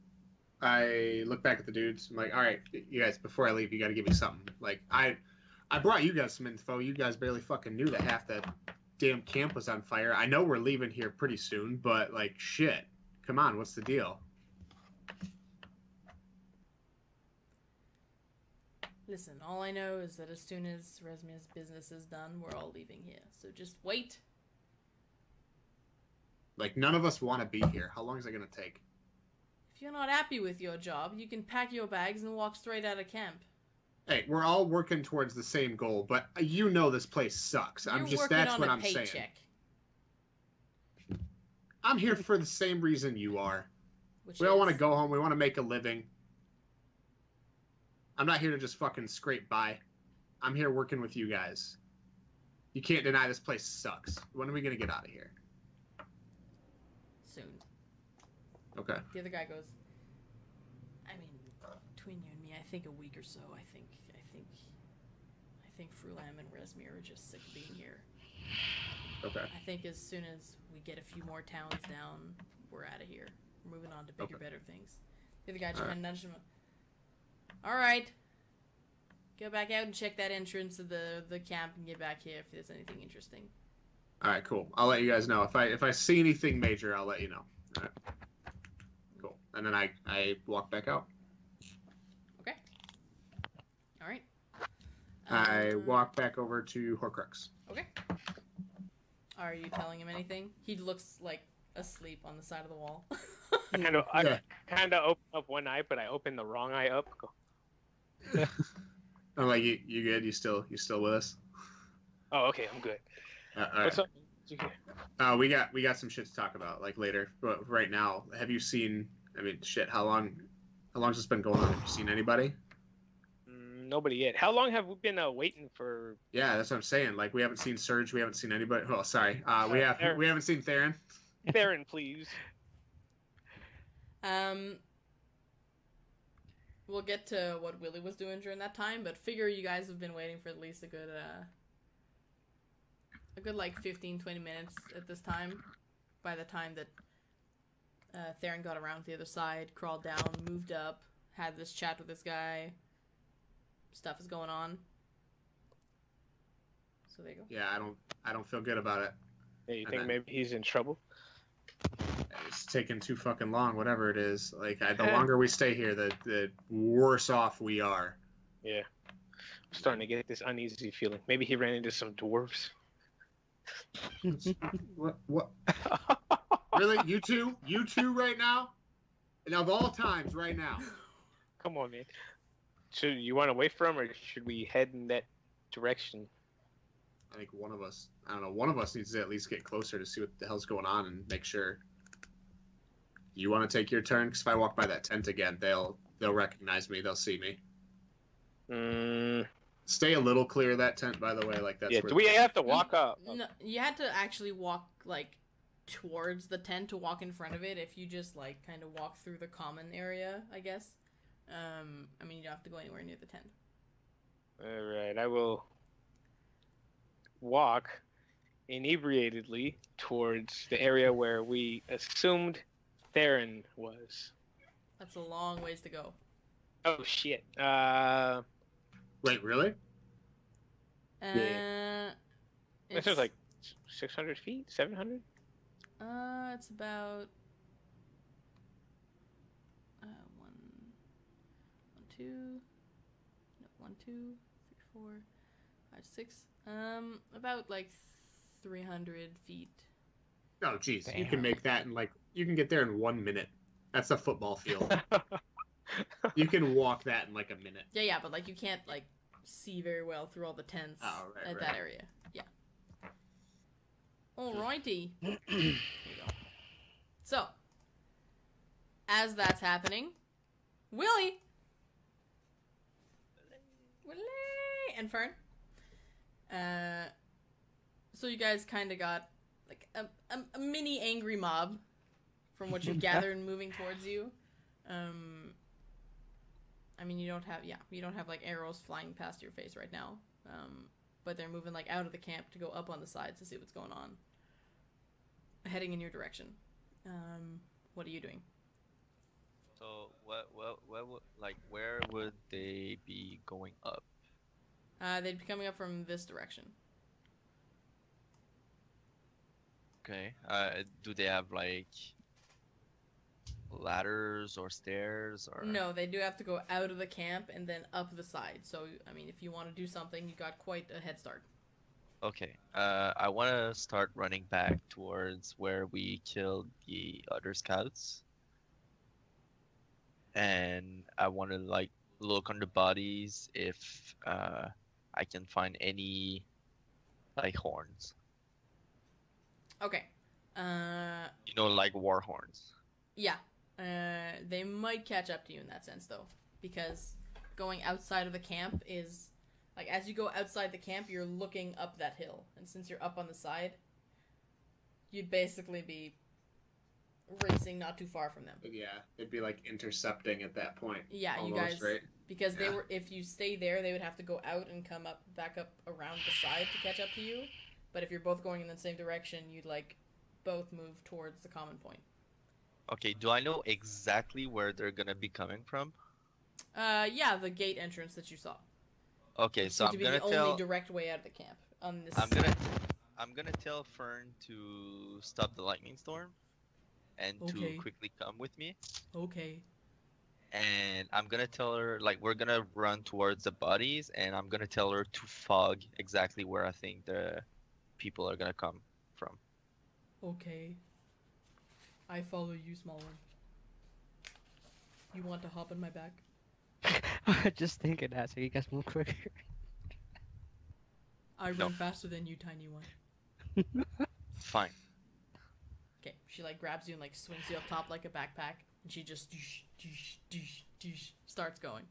I look back at the dudes. I'm like, all right, you guys, before I leave, you got to give me something. Like, I brought you guys some info. You guys barely fucking knew that half the damn camp was on fire. I know we're leaving here pretty soon, but, like, shit. Come on, what's the deal? Listen, all I know is that as soon as Resmia's business is done, we're all leaving here. So just wait. Like, none of us want to be here. How long is it going to take? If you're not happy with your job, you can pack your bags and walk straight out of camp. Hey, we're all working towards the same goal, but you know this place sucks. That's what I'm saying. I'm here for the same reason you are. We all want to go home. We want to make a living. I'm not here to just fucking scrape by. I'm here working with you guys. You can't deny this place sucks. When are we going to get out of here? Soon. Okay. The other guy goes, I mean, between you and me, I think a week or so. I think Frulam and Resmir are just sick of being here. Okay. I think as soon as we get a few more towns down, we're out of here. We're moving on to bigger, better things. The other guy just kind of nudged him. All right. Go back out and check that entrance of the camp and get back here if there's anything interesting. All right, cool. I'll let you guys know. If I see anything major, I'll let you know. All right. Cool. And then I walk back out. Okay. All right. I walk back over to Horcrux. Okay. Are you telling him anything? He looks like asleep on the side of the wall. I kind of open up one eye, but I open the wrong eye up. I'm like, you good? You still with us? Oh, okay, I'm good. All right. What's up? We got some shit to talk about like later, but right now, have you seen? I mean, shit. How long's this been going on? Have you seen anybody? Nobody yet. How long have we been waiting for? Yeah, that's what I'm saying. Like, we haven't seen Surge. We haven't seen anybody. Oh, sorry. We haven't seen Theren. Theren, please. We'll get to what Willie was doing during that time, but figure you guys have been waiting for at least a good like 15, 20 minutes at this time. By the time that Theren got around to the other side, crawled down, moved up, had this chat with this guy. Stuff is going on. So there you go. Yeah, I don't feel good about it. Yeah, you think maybe he's in trouble? It's taking too fucking long, whatever it is. Like, the longer we stay here, the worse off we are. Yeah. I'm starting to get this uneasy feeling. Maybe he ran into some dwarves. What? Really? You two right now? And of all times, right now. Come on, man. Should you want to wait for him, or should we head in that direction? I think one of us needs to at least get closer to see what the hell's going on and make sure. You want to take your turn? Because if I walk by that tent again, they'll recognize me. They'll see me. Stay a little clear of that tent, by the way. Like, that's yeah. Do we have to walk up? No, you had to actually walk like towards the tent to walk in front of it. If you just like kind of walk through the common area, I guess. I mean, you don't have to go anywhere near the tent. All right, I will walk inebriatedly towards the area where we assumed Theren was. That's a long ways to go. 'Go. 'Oh, shit. Wait, really? This is like 600 feet, 700. It's about one, two, three, four, five, six. About like 300 feet. Oh, geez, you Damn. can make that in like you can get there in 1 minute. That's a football field. You can walk that in like a minute. Yeah, but like you can't like see very well through all the tents at that area. Yeah. Alrighty. Here we go. So, as that's happening, Willie and Fern. So you guys kind of got like a mini angry mob from what you've gathered moving towards you. I mean, you don't have like arrows flying past your face right now. But they're moving like out of the camp to go up on the sides to see what's going on. Heading in your direction. What are you doing? So where would they be going up? They'd be coming up from this direction. Okay. Do they have like ladders or stairs or? No, they do have to go out of the camp and then up the side. So, I mean, if you want to do something, you got quite a head start. Okay. I want to start running back towards where we killed the other scouts. And I want to like look on the bodies if I can find any like horns. Okay. You know, like war horns. Yeah. They might catch up to you in that sense, though. Because going outside of the camp is... Like, as you go outside the camp, you're looking up that hill. And since you're up on the side, you'd basically be racing not too far from them. But yeah, it'd be like intercepting at that point. Yeah, almost, you guys... right? Because Yeah. if you stay there, they would have to go out and come up, back up around the side to catch up to you. But if you're both going in the same direction, you'd, like, both move towards the common point. Okay, do I know exactly where they're gonna be coming from? Yeah, the gate entrance that you saw. Okay, so Seemed I'm to be gonna the tell only direct way out of the camp on this I'm side. gonna tell Fern to stop the lightning storm and Okay. to quickly come with me. Okay. And I'm gonna tell her like we're gonna run towards the bodies and I'm gonna tell her to fog exactly where I think the people are gonna come from. Okay. I follow you, small one. You want to hop on my back? Just thinking that, so you guys move quicker. I No. run faster than you, tiny one. Fine. Okay, she like grabs you and like swings you up top like a backpack, and she just starts going.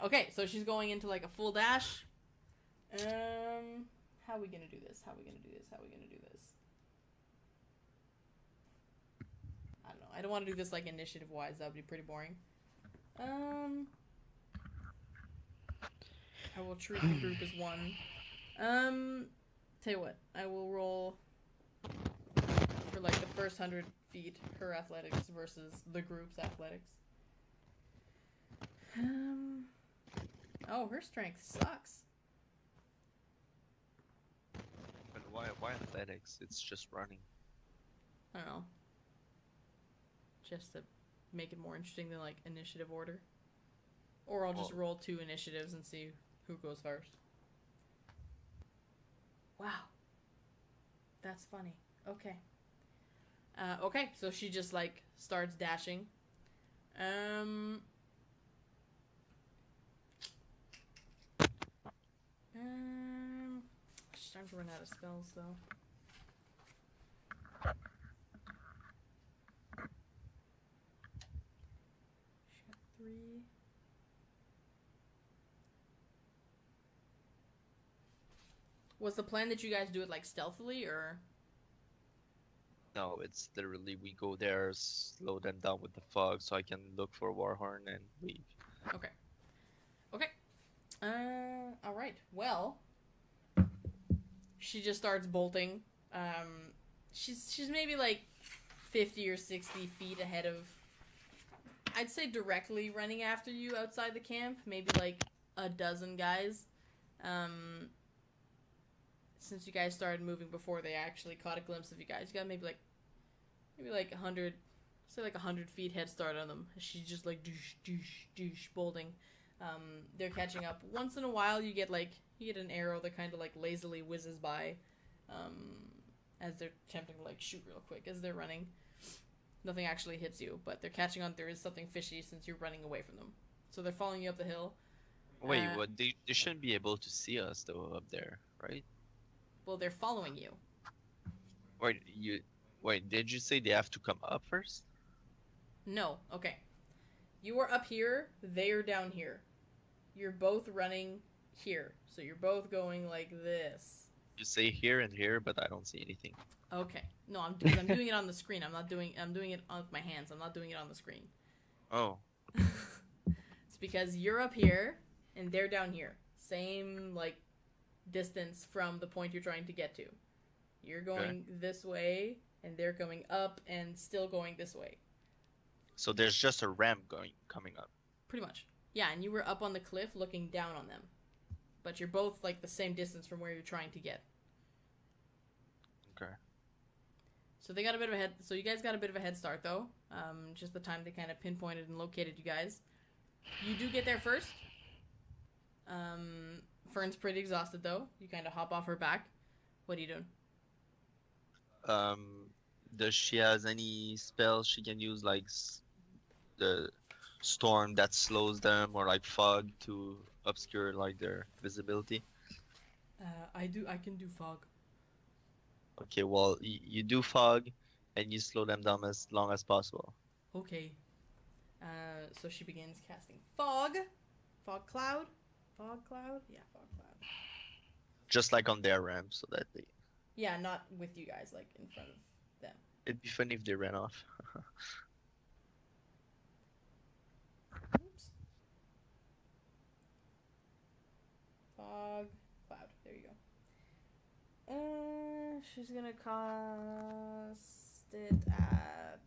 Okay, so she's going into like a full dash. How are we gonna do this? How are we gonna do this? How are we gonna do this? I don't know. I don't want to do this like initiative wise. That would be pretty boring. I will treat the group as one. Tell you what, I will roll for like the first 100 feet her athletics versus the group's athletics. Oh, her strength sucks. But why athletics? It's just running. I don't know. Just to make it more interesting than like initiative order. Or I'll just Well- roll 2 initiatives and see who goes first. Wow. That's funny. Okay. Okay, so she just like starts dashing. She's starting to run out of spells though. She got 3. Was the plan that you guys do it like stealthily or? No, it's literally we go there, slow them down with the fog so I can look for Warhorn and leave. Okay. Okay. All right. Well, she just starts bolting. She's maybe like 50 or 60 feet ahead of. I'd say directly running after you outside the camp. Maybe like a dozen guys. Since you guys started moving before they actually caught a glimpse of you guys. You got maybe like 100, say like 100 feet head start on them. She's just like douche, douche, douche, bolting. They're catching up. Once in a while you get an arrow that kind of like lazily whizzes by, as they're attempting to like shoot real quick as they're running. Nothing actually hits you, but they're catching on. There is something fishy since you're running away from them. So they're following you up the hill. Wait, what? They shouldn't be able to see us though up there, right? Well, they're following you. Wait, did you say they have to come up first? No, okay. You are up here, they are down here. You're both running here. So you're both going like this. You say here and here, but I don't see anything. Okay. No, I'm doing it on the screen. I'm doing it with my hands. I'm not doing it on the screen. Oh. It's because you're up here and they're down here. Same like distance from the point you're trying to get to. You're going this way and they're going up and still going this way. So there's just a ramp coming up. Pretty much. Yeah, and you were up on the cliff looking down on them. But you're both like the same distance from where you're trying to get. Okay. So they got a bit of a head. So you guys got a bit of a head start though. Just the time they kind of pinpointed and located you guys. You do get there first. Fern's pretty exhausted though. You kind of hop off her back. What are you doing? Does she has any spells she can use, like the storm that slows them, or like fog to obscure like their visibility? I can do fog. Okay, well you do fog, and you slow them down as long as possible. Okay. So she begins casting fog. Fog cloud? Fog cloud? Yeah, fog cloud. Just like on their ramp, so that they... Yeah, not with you guys, like in front of them. It'd be funny if they ran off. Oops. Fog cloud. There you go. She's gonna cast it at...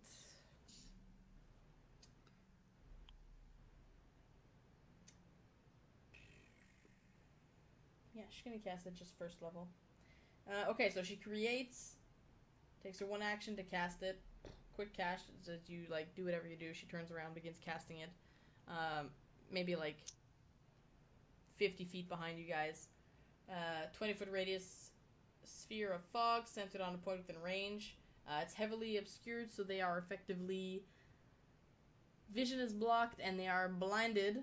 Yeah, she's gonna cast it just first level. Okay, so she takes her one action to cast it. Quick cast, as you like do whatever you do. She turns around, begins casting it. Maybe like 50 feet behind you guys. 20-foot radius sphere of fog centered on a point within range. It's heavily obscured, so they are effectively... Vision is blocked, and they are blinded,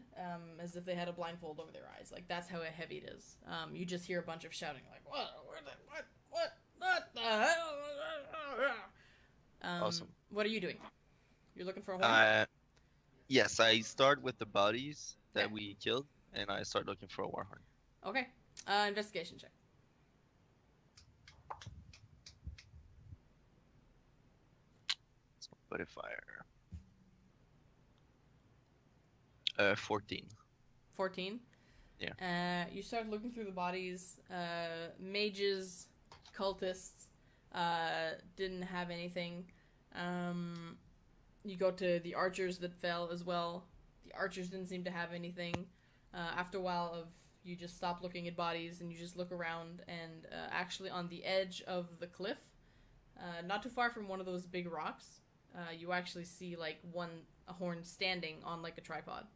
as if they had a blindfold over their eyes. Like, that's how heavy it is. You just hear a bunch of shouting, like, what the hell? Awesome. What are you doing? You're looking for a horn? Yes, I start with the bodies that we killed, and I start looking for a warhorn. Okay. Investigation check. Modifier. 14. 14? Yeah. You start looking through the bodies. Mages, cultists, didn't have anything. You go to the archers that fell as well. The archers didn't seem to have anything. After a while you just stop looking at bodies and you just look around, and actually on the edge of the cliff, not too far from one of those big rocks, you actually see like a horn standing on like a tripod.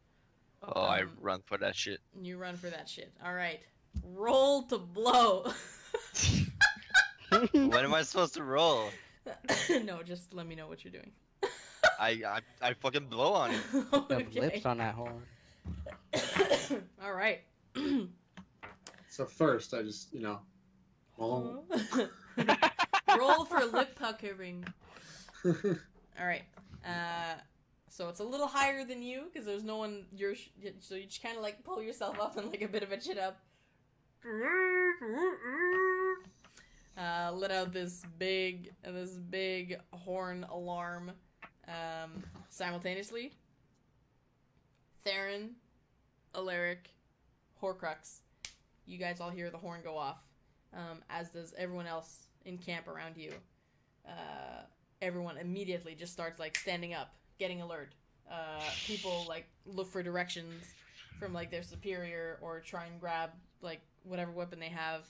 Oh, I run for that shit. You run for that shit. Alright. Roll to blow. What am I supposed to roll? No, just let me know what you're doing. I fucking blow on it. The lips on that horn. Alright. So first, I just, oh. Roll for lip puckering. Alright. So it's a little higher than you, because there's no one, so you just kind of like pull yourself up and like a bit of a chin up. Let out this big horn alarm, simultaneously. Theren, Alaric, Horcrux, you guys all hear the horn go off, as does everyone else in camp around you. Everyone immediately just starts like standing up, getting alert. People like look for directions. from like their superior or try and grab like whatever weapon they have.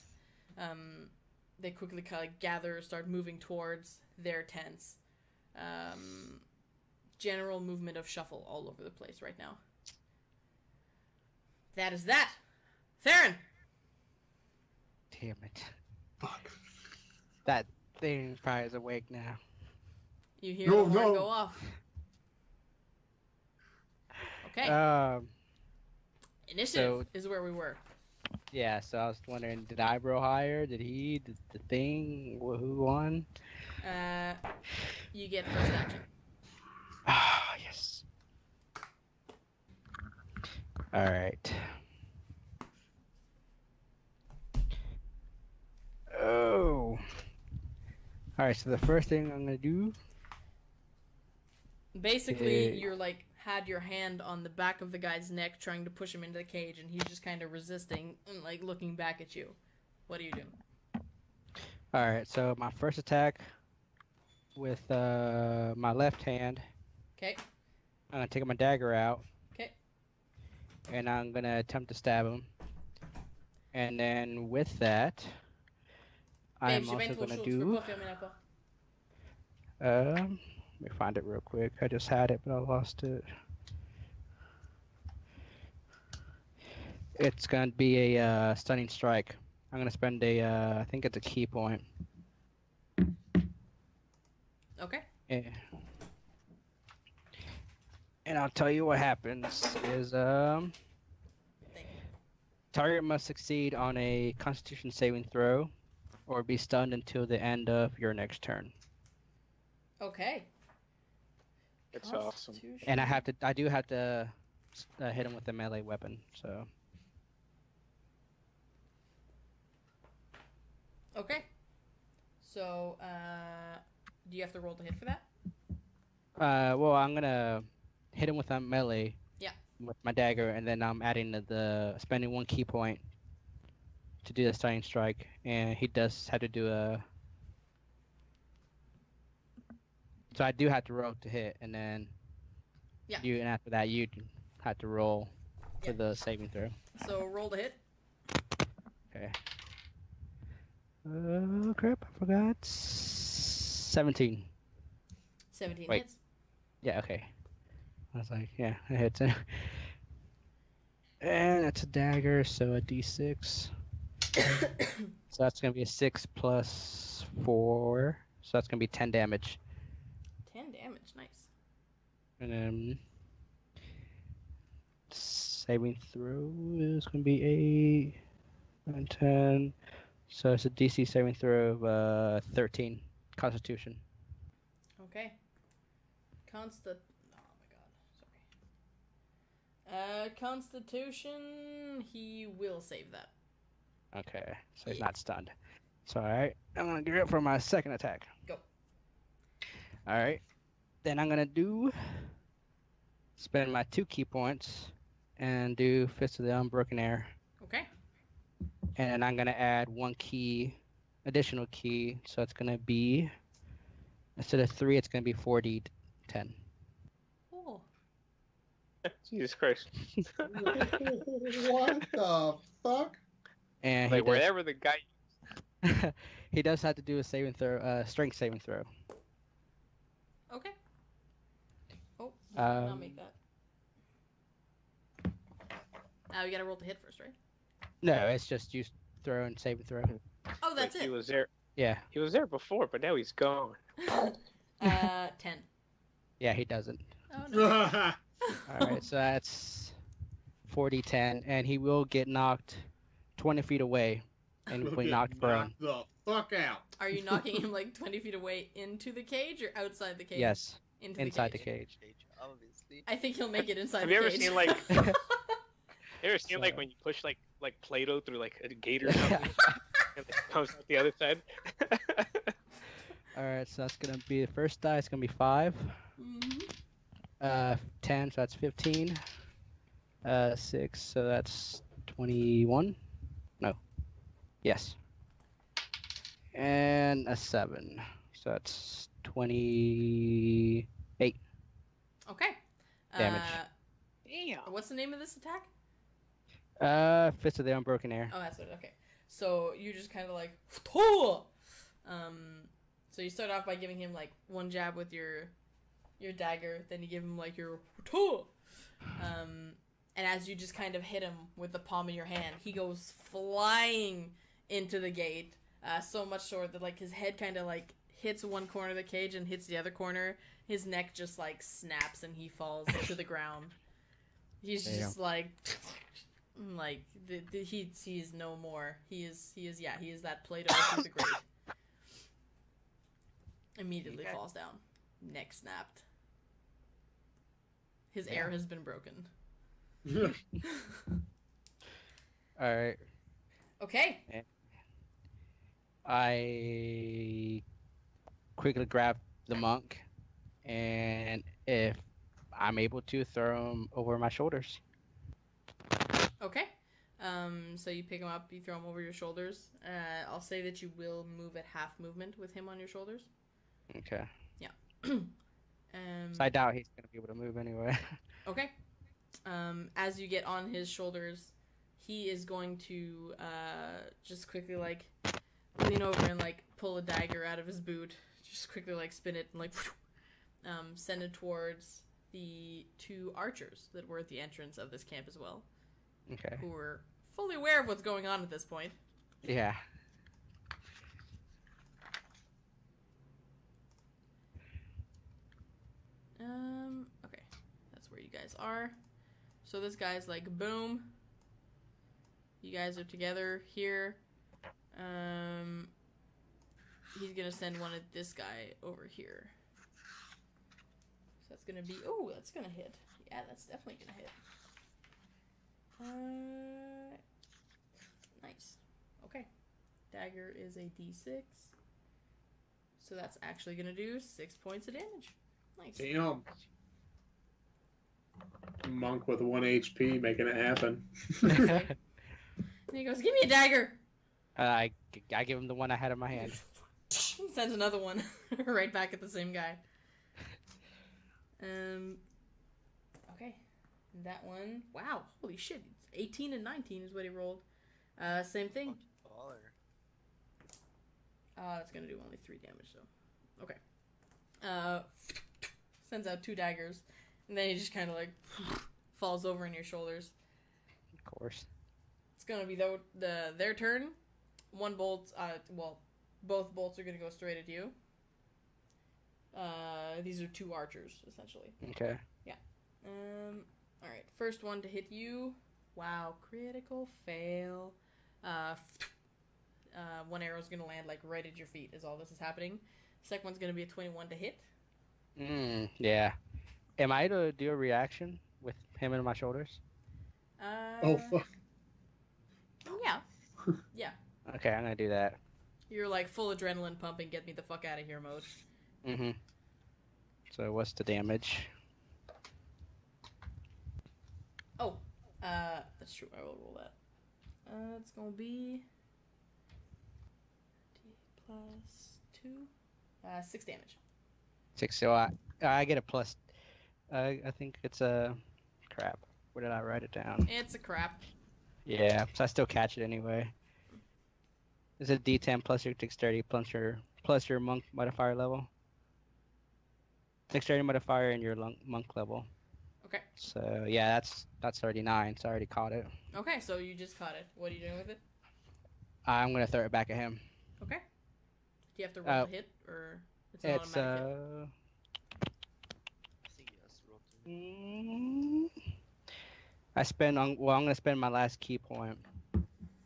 They quickly kind of gather, start moving towards their tents. General movement of shuffle all over the place right now. That is that. Theren! Damn it. Fuck. That thing probably is awake now. You hear No, the horn no. go off. Okay. Initiative is where we were. Yeah, so I was wondering, did I roll higher? Did he? Did the thing? Who won? You get first action. Ah, yes. All right. Oh. All right, so the first thing I'm gonna do. Basically, Okay. you're like had your hand on the back of the guy's neck trying to push him into the cage, and he's just kind of resisting and like looking back at you. What do you do? All right, so my first attack with my left hand, Okay. I'm gonna take my dagger out. Okay. And I'm gonna attempt to stab him. And then with that, I'm also gonna do. Let me find it real quick. I just had it, but I lost it. It's gonna be a stunning strike. I'm gonna spend I think it's a key point. Okay. Yeah. And I'll tell you what happens is Thank you. target must succeed on a Constitution saving throw, or be stunned until the end of your next turn. Okay. That's awesome. Constitution. And I do have to hit him with a melee weapon. So Okay. So, do you have to roll to hit for that? well, I'm gonna hit him with a melee. Yeah. With my dagger, and then I'm adding the spending one key point to do the stunning strike, and he does have to do a. So I do have to roll to hit, and then Yeah. and after that you have to roll for Yeah. the saving throw. So roll to hit. Okay. Oh crap! I forgot. 17. 17 Wait. hits. Yeah. Okay. I was like, yeah, it hits it. And that's a dagger, so a d6. So that's gonna be a 6 plus 4, so that's gonna be 10 damage. 10 damage. Nice. And then saving throw is gonna be 8 and 10. So it's a DC saving throw of 13 Constitution. Okay. Oh my god. Sorry. Constitution. He will save that. Okay, so he's Yeah. not stunned. So alright, I'm gonna gear up for my second attack. Go. Alright, then I'm gonna spend my 2 key points and do Fist of the Unbroken Air. Okay. And then I'm gonna add 1 key, additional key, so it's gonna be, instead of 3, it's gonna be 4d10. Oh. Jesus Christ. What the fuck? And Like wherever the guy. he does have to do a saving throw, strength saving throw. Okay. Oh, he did not Um, make that. You gotta roll to hit first, right? No, it's just you throw and saving throw. Oh, that's He it. was there. Yeah, He was there before, but now he's gone. 10. yeah, he doesn't. Oh no. Alright, so that's 4d10, and he will get knocked 20 feet away and will be knocked prone. Knock the fuck out. Are you knocking him like 20 feet away into the cage or outside the cage? Yes, Into inside the the cage. Obviously. I think he'll make it inside Have the you ever cage. seen like? You ever seen like So- when you push like Play-Doh through like a gate or something, and it comes out the other side? Alright, so that's gonna be the first die. It's gonna be 5. Mhm. 10, so that's 15. 6, so that's 21. No. Yes. And a 7, so that's 28 Okay. damage. Damn. What's the name of this attack? Fist of the Unbroken Air. Oh, that's what. Okay. So you just kind of like, so you start off by giving him like one jab with your dagger, then you give him like your, and as you just kind of hit him with the palm of your hand, he goes flying into the gate. So much so that like his head kind of like hits one corner of the cage and hits the other corner. His neck just like snaps and he falls to the ground. He's just like he's no more. He is that Play-Doh through the grate. Immediately falls down. Neck snapped. His air has been broken. Alright. Okay. I quickly grab the monk, and if I'm able to, throw him over my shoulders. Okay. So you pick him up, you throw him over your shoulders. I'll say that you will move at half movement with him on your shoulders. Okay. Yeah. So I doubt he's gonna be able to move anyway. Okay. As you get on his shoulders, he is going to just quickly like lean over and like pull a dagger out of his boot. Just quickly like spin it and like send it towards the two archers that were at the entrance of this camp as well. Okay. Who were fully aware of what's going on at this point. Yeah. Okay. That's where you guys are. So this guy's like, boom. You guys are together here. He's gonna send one at this guy over here. So that's gonna be, oh, that's gonna hit. Yeah, that's definitely gonna hit. Nice. Okay. Dagger is a d6. So that's actually gonna do 6 points of damage. Nice. Damn. Monk with 1 HP making it happen. And he goes, give me a dagger! I give him the one I had in my hand. Sends another one right back at the same guy. Okay. That one, wow, holy shit. 18 and 19 is what he rolled. Same thing. That's gonna do only 3 damage though. Okay. Sends out 2 daggers, and then he just kind of like falls over in your shoulders. Of course. It's gonna be their turn. One bolt, both bolts are gonna go straight at you. These are 2 archers, essentially. Okay. Yeah. Alright, first one to hit you. Wow, critical fail. One arrow's gonna land like right at your feet as all this is happening. Second one's gonna be a 21 to hit. Yeah. Am I to do a reaction with him on my shoulders? Oh, fuck. Yeah. Yeah. Okay, I'm gonna do that. You're like full adrenaline pumping, get me the fuck out of here mode. So what's the damage? Oh, that's true. I will roll that. It's gonna be D plus 2, 6 damage. 6. So I get a plus. I think it's a crap. Where did I write it down? It's a crap. Yeah, so I still catch it anyway. Is it D10 plus your dexterity plus your monk modifier level? Dexterity modifier and your monk level. Okay. So yeah, that's already 9. So I already caught it. Okay, so you just caught it. What are you doing with it? I'm gonna throw it back at him. Okay. Do you have to roll to hit, or it's an It's automatic hit? I think yes, roll 2. I'm gonna spend my last key point.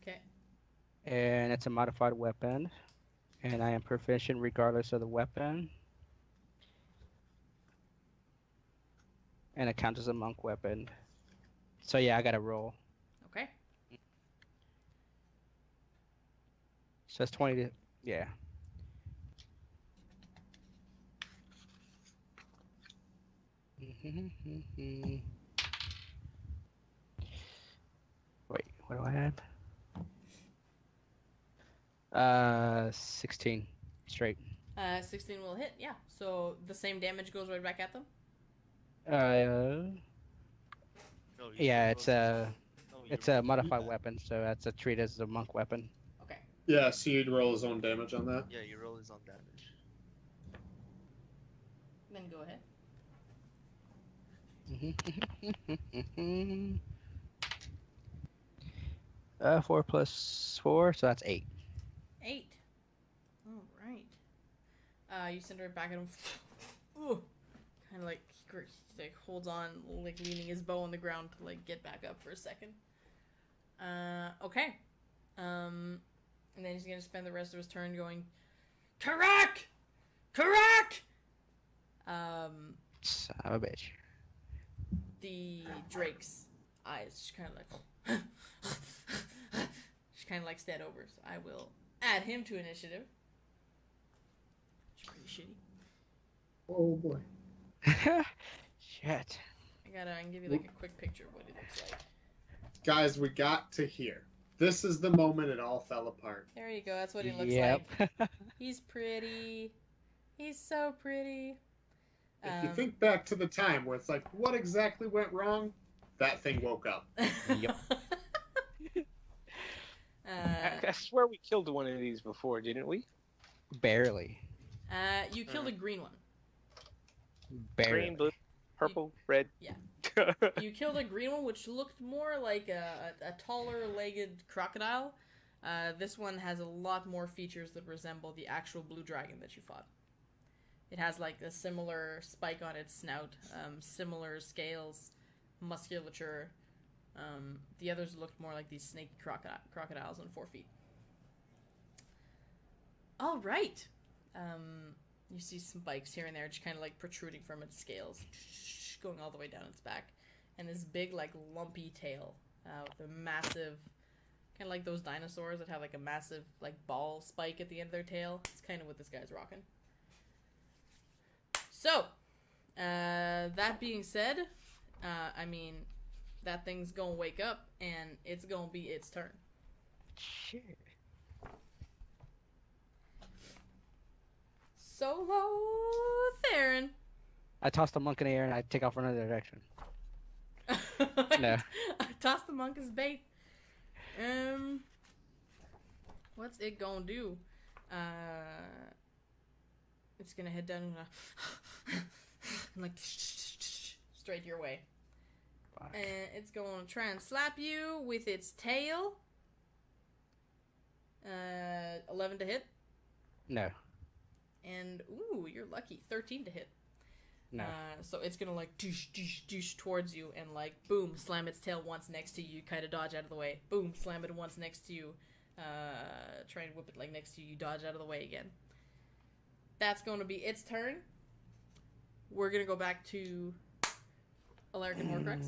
Okay. And it's a modified weapon, and I am proficient regardless of the weapon. And it counts as a monk weapon. So yeah, I gotta roll. Okay. So it's 20 to, yeah. Wait, what do I have? 16 straight. 16 will hit, yeah. So the same damage goes right back at them? No, you Yeah, should it's roll- No, It's a modified weapon, so that's a treat as a monk weapon. Okay. Yeah, so you'd roll his own damage on that. Yeah, you roll his own damage. Then go ahead. 4 + 4, so that's 8. 8. All right. You send her back at him. Ooh. Kind of like he like holds on, like leaning his bow on the ground to like get back up for a second. Okay. And then he's gonna spend the rest of his turn going, Karak! Karak! Son of a bitch. The Drake's eyes just kind of like, just kind of like stead over. So I will add him to initiative. It's pretty shitty. Oh boy. Shit. I can give you like a quick picture of what he looks like. Guys, we got to here. This is the moment it all fell apart. There you go. That's what he looks Yep. like. He's pretty. He's so pretty. If you think back to the time where it's like, what exactly went wrong? That thing woke up. Yep. I swear we killed one of these before, didn't we? Barely. You killed a green one. Barely. Green, blue, purple, red. Yeah. You killed a green one, which looked more like a taller-legged crocodile. This one has a lot more features that resemble the actual blue dragon that you fought. It has like a similar spike on its snout, similar scales, musculature. The others looked more like these snake crocodiles on 4 feet. All right. You see some spikes here and there, just kind of like protruding from its scales, going all the way down its back, and this big like lumpy tail with a massive, kind of like those dinosaurs that have like a massive like ball spike at the end of their tail. It's kind of what this guy's rocking. So, that being said, I mean, that thing's gonna wake up and it's gonna be its turn. Shit. Solo Theren. I toss the monk in the air and I take off in another direction. No. I tossed the monk as bait. What's it gonna do? It's gonna head down and like straight your way. Fuck. And it's gonna try and slap you with its tail. 11 to hit. No. And ooh, you're lucky. 13 to hit. No. So it's gonna like douche towards you and like boom, slam its tail once next to you, kind of dodge out of the way. Boom, slam it once next to you. Try and whip it like next to you, dodge out of the way again. That's going to be its turn. We're gonna go back to Alaric and Horcrux.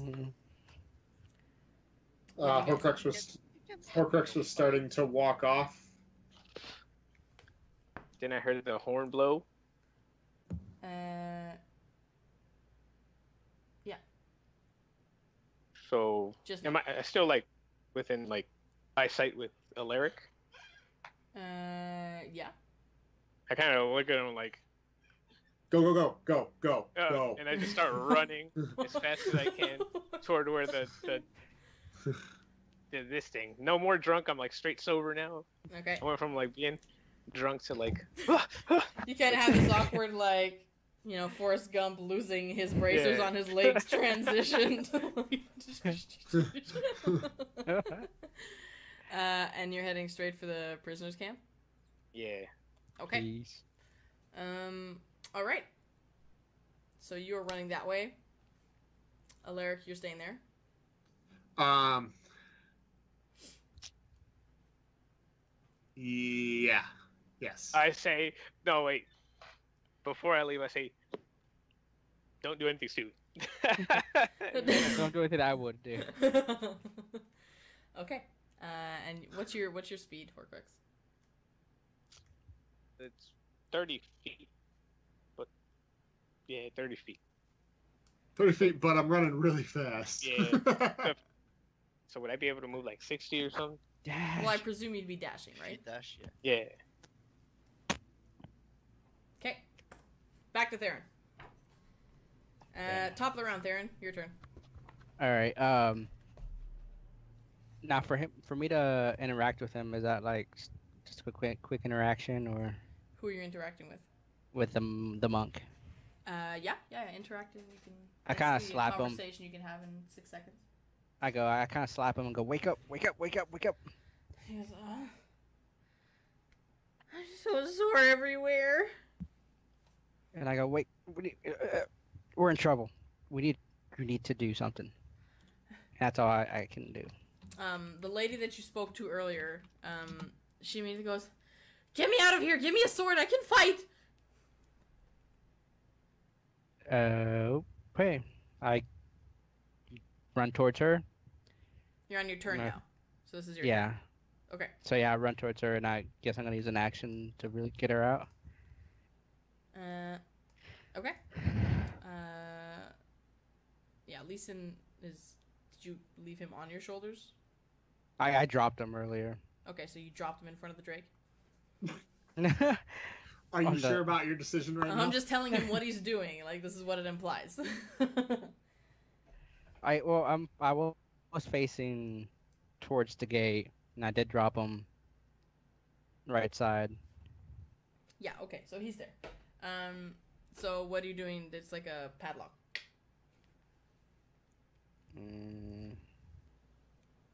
Horcrux was starting to walk off. Then I heard the horn blow. Yeah. So Just am I still like within like eyesight with Alaric? yeah. I kind of look at him like, Go. and I just start running as fast as I can toward where the this thing. No more drunk. I'm like straight sober now. Okay. I went from like being drunk to like. You kind of have this awkward like, you know, Forrest Gump losing his bracers Yeah. on his legs transition. And you're heading straight for the prisoners' camp? Yeah. Okay. Please. All right. So you are running that way. Alaric, you're staying there. Yeah. Yes. I say no. Wait. Before I leave, I say, don't do anything stupid. Don't do anything I would do. Okay. And what's your speed, Horcrux? It's 30 feet. But yeah, 30 feet. 30 feet, but I'm running really fast. Yeah. So would I be able to move like 60 or something? Dash. Well, I presume you'd be dashing, right? Dash, yeah. Yeah. Okay. Back to Theren. Top of the round, Theren. Your turn. All right. Now for me to interact with him, is that like just a quick interaction or Who are you interacting with? with the monk? Yeah, interacting. You can. I that's kinda the slap him. conversation you can have in 6 seconds. I kind of slap him and go, wake up, wake up, wake up, wake up. He goes, I'm so sore everywhere. And I go, wait, we're in trouble. We need to do something. That's all I can do. The lady that you spoke to earlier, she immediately goes, "Get me out of here! Give me a sword! I can fight!" Okay. I run towards her. You're on your turn No. now. So this is your Yeah. turn. Okay. So yeah, I run towards her, and I guess I'm gonna use an action to really get her out. Okay. Yeah, Leeson is... Did you leave him on your shoulders? I dropped him earlier. Okay, so you dropped him in front of the Drake. Are you On the- sure about your decision right now? I'm just telling him what he's doing. Like, this is what it implies. I was facing towards the gate, and I did drop him right side. Yeah, okay, so he's there. So what are you doing? It's like a padlock.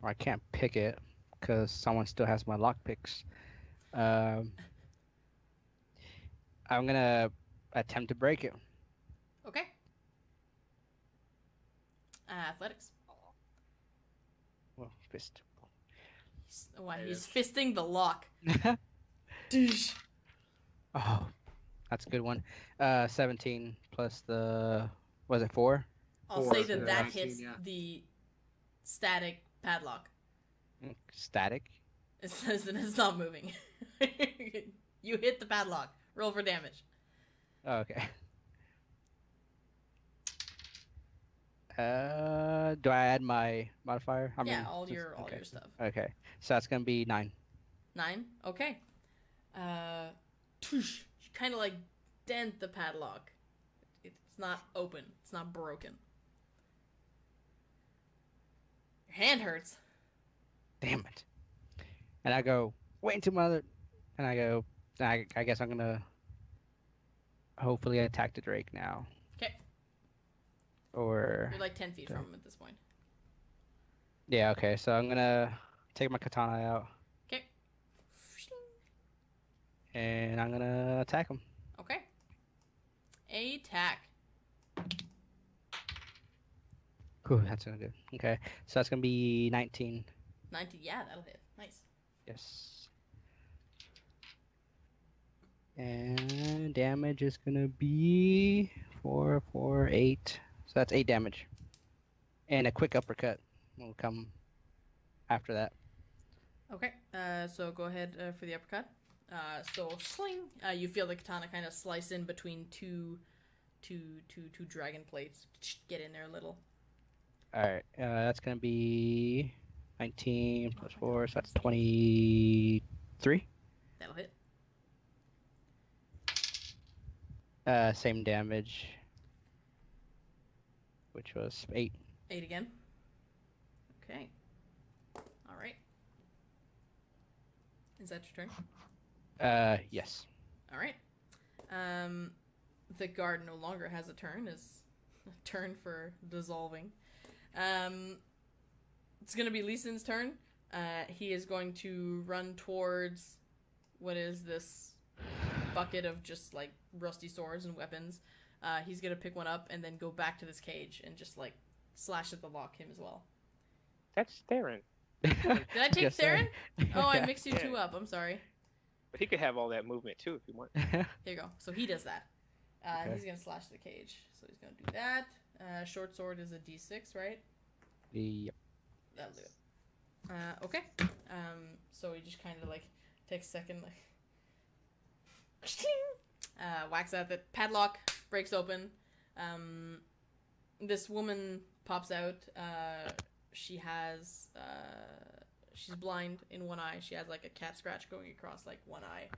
I can't pick it because someone still has my lockpicks. I'm gonna attempt to break it. Okay. Athletics. Well, fist. He's fisting the lock. Douche. Oh, that's a good one. 17 plus the, was it 4? I'll Four, say so that 19, hits yeah. the static padlock. Static. It's not moving. You hit the padlock. Roll for damage. Oh, okay. Do I add my modifier? Yeah, all your stuff. Okay, so that's gonna be 9. 9? Okay. You kind of like dent the padlock. It's not open. It's not broken. Your hand hurts. Damn it. And I go, wait until mother. And I go, I guess I'm gonna hopefully attack the Drake now. Okay. Or You're like 10 feet from him at this point. yeah, okay. So I'm gonna take my katana out Okay. and I'm gonna attack him. Okay. Attack. Ooh, that's gonna do. Okay, so that's gonna be 19. 19. Yeah, that'll hit. Nice. Yes. And damage is gonna be 4, 4, 8. So that's 8 damage. And a quick uppercut will come after that. Okay. So go ahead for the uppercut. So sling. You feel the katana kind of slice in between two dragon plates. Get in there a little. All right. That's gonna be 19 plus 4, so that's 23. That'll hit. Same damage, which was 8. 8 again. Okay. All right. Is that your turn? Yes. All right. The guard no longer has a turn. Is a turn for dissolving. It's gonna be Leeson's turn. He is going to run towards what is this bucket of just like rusty swords and weapons. He's gonna pick one up and then go back to this cage and just like slash at the lock him as well. That's Theren. Did I take Yes, Theren? Oh, I Yeah. mixed you two up. I'm sorry. But he could have all that movement too if you want. There you go. So he does that. Okay. He's gonna slash the cage. So he's gonna do that. Short sword is a D6, right? Yep. That'll do it. Okay. So he just kind of like takes a second, like whacks at the padlock, breaks open. This woman pops out. She has she's blind in one eye. She has like a cat scratch going across like one eye.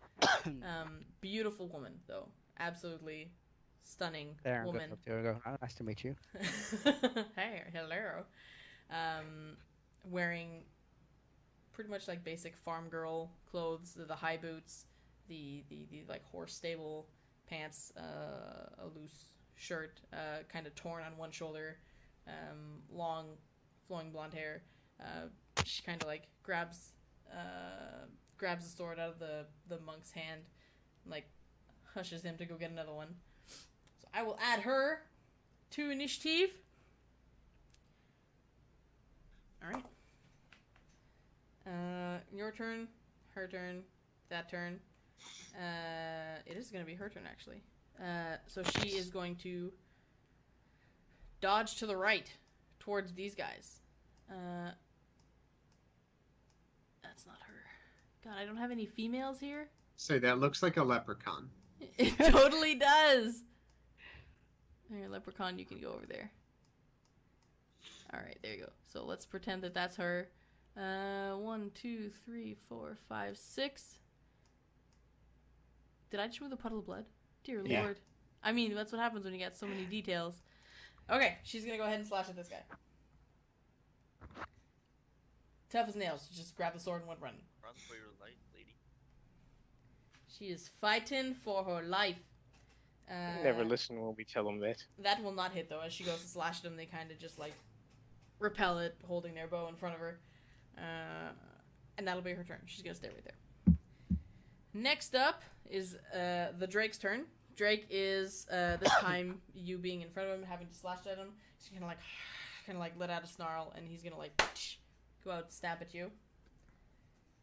Beautiful woman though, absolutely stunning There, woman. go up to her and go, oh, nice to meet you. Hey, hello. Wearing pretty much like basic farm girl clothes, the high boots, the like horse stable pants, a loose shirt, kind of torn on one shoulder, long flowing blonde hair. She kind of like grabs the sword out of the monk's hand, and, like hushes him to go get another one. So I will add her to initiative. All right. Your turn, her turn, that turn. It is going to be her turn, actually. So she is going to dodge to the right towards these guys. That's not her. God, I don't have any females here. Say, that looks like a leprechaun. It totally does. Here, leprechaun, you can go over there. All right, there you go. So let's pretend that that's her. 1, 2, 3, 4, 5, 6. Did I just move the puddle of blood? Dear Yeah. Lord. I mean, that's what happens when you get so many details. Okay, she's gonna go ahead and slash at this guy. Tough as nails. She just grabbed the sword and went running. Run for your life, lady. She is fighting for her life. Never listen when we tell them that. That will not hit, though. As she goes to slash at them, they kind of just, like, repel it, holding their bow in front of her. And that'll be her turn. She's gonna stay right there. Next up is the Drake's turn. Drake is, this time, you being in front of him, having to slash at him. He's gonna, like, let out a snarl, and he's gonna, like, go out and stab at you.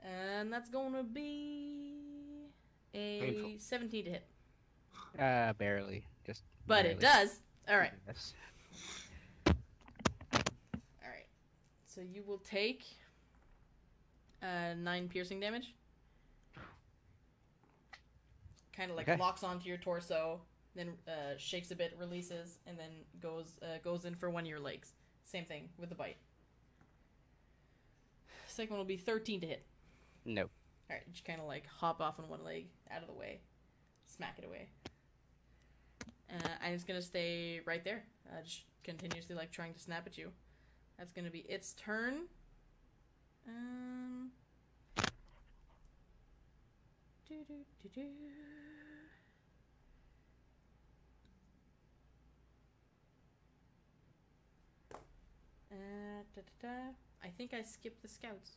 And that's gonna be a Painful. 17 to hit. Barely. Just. But barely. it does. All right. Yes. All right. So you will take 9 piercing damage. Kind of like Okay. locks onto your torso, then shakes a bit, releases, and then goes in for one of your legs. Same thing with the bite. Second one will be 13 to hit. Nope. All right, just kind of like hop off on one leg, out of the way, smack it away. And it's gonna stay right there, just continuously like trying to snap at you. That's gonna be its turn. Do-do-do-do. Da-da-da. I think I skipped the scouts.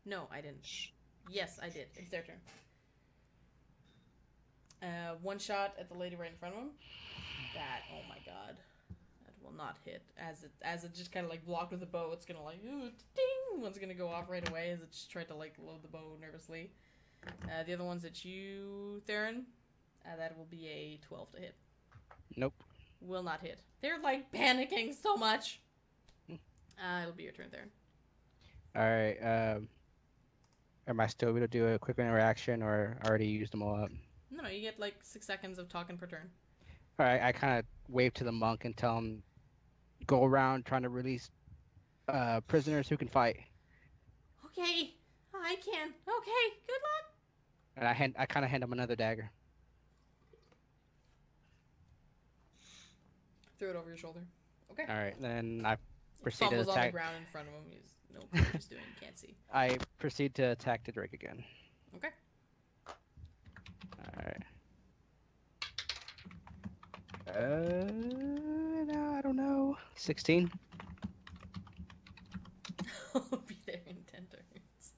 No, I didn't. Yes, I did. It's their turn. One shot at the lady right in front of him. That, oh my god. That will not hit. As it just kind of like blocked with the bow, it's gonna like, ooh, ding! One's gonna go off right away as it just tried to like load the bow nervously. The other one's at you, Theren. That will be a 12 to hit. Nope. Will not hit. They're like panicking so much. It'll be your turn, Theren. Alright, am I still able to do a quick interaction or already used them all up? No, you get like 6 seconds of talking per turn. Alright, I kind of wave to the monk and tell him, go around trying to release prisoners who can fight. Okay, I can. Okay, good luck. And I kind of hand him another dagger. Throw it over your shoulder. Okay. Alright, then I proceed to Fumbles on the attack. ground in front of him. He's no clue what he's doing. Can't see. I proceed to attack the Drake again. Okay. Alright. No, I don't know. 16? I'll be there in 10 turns.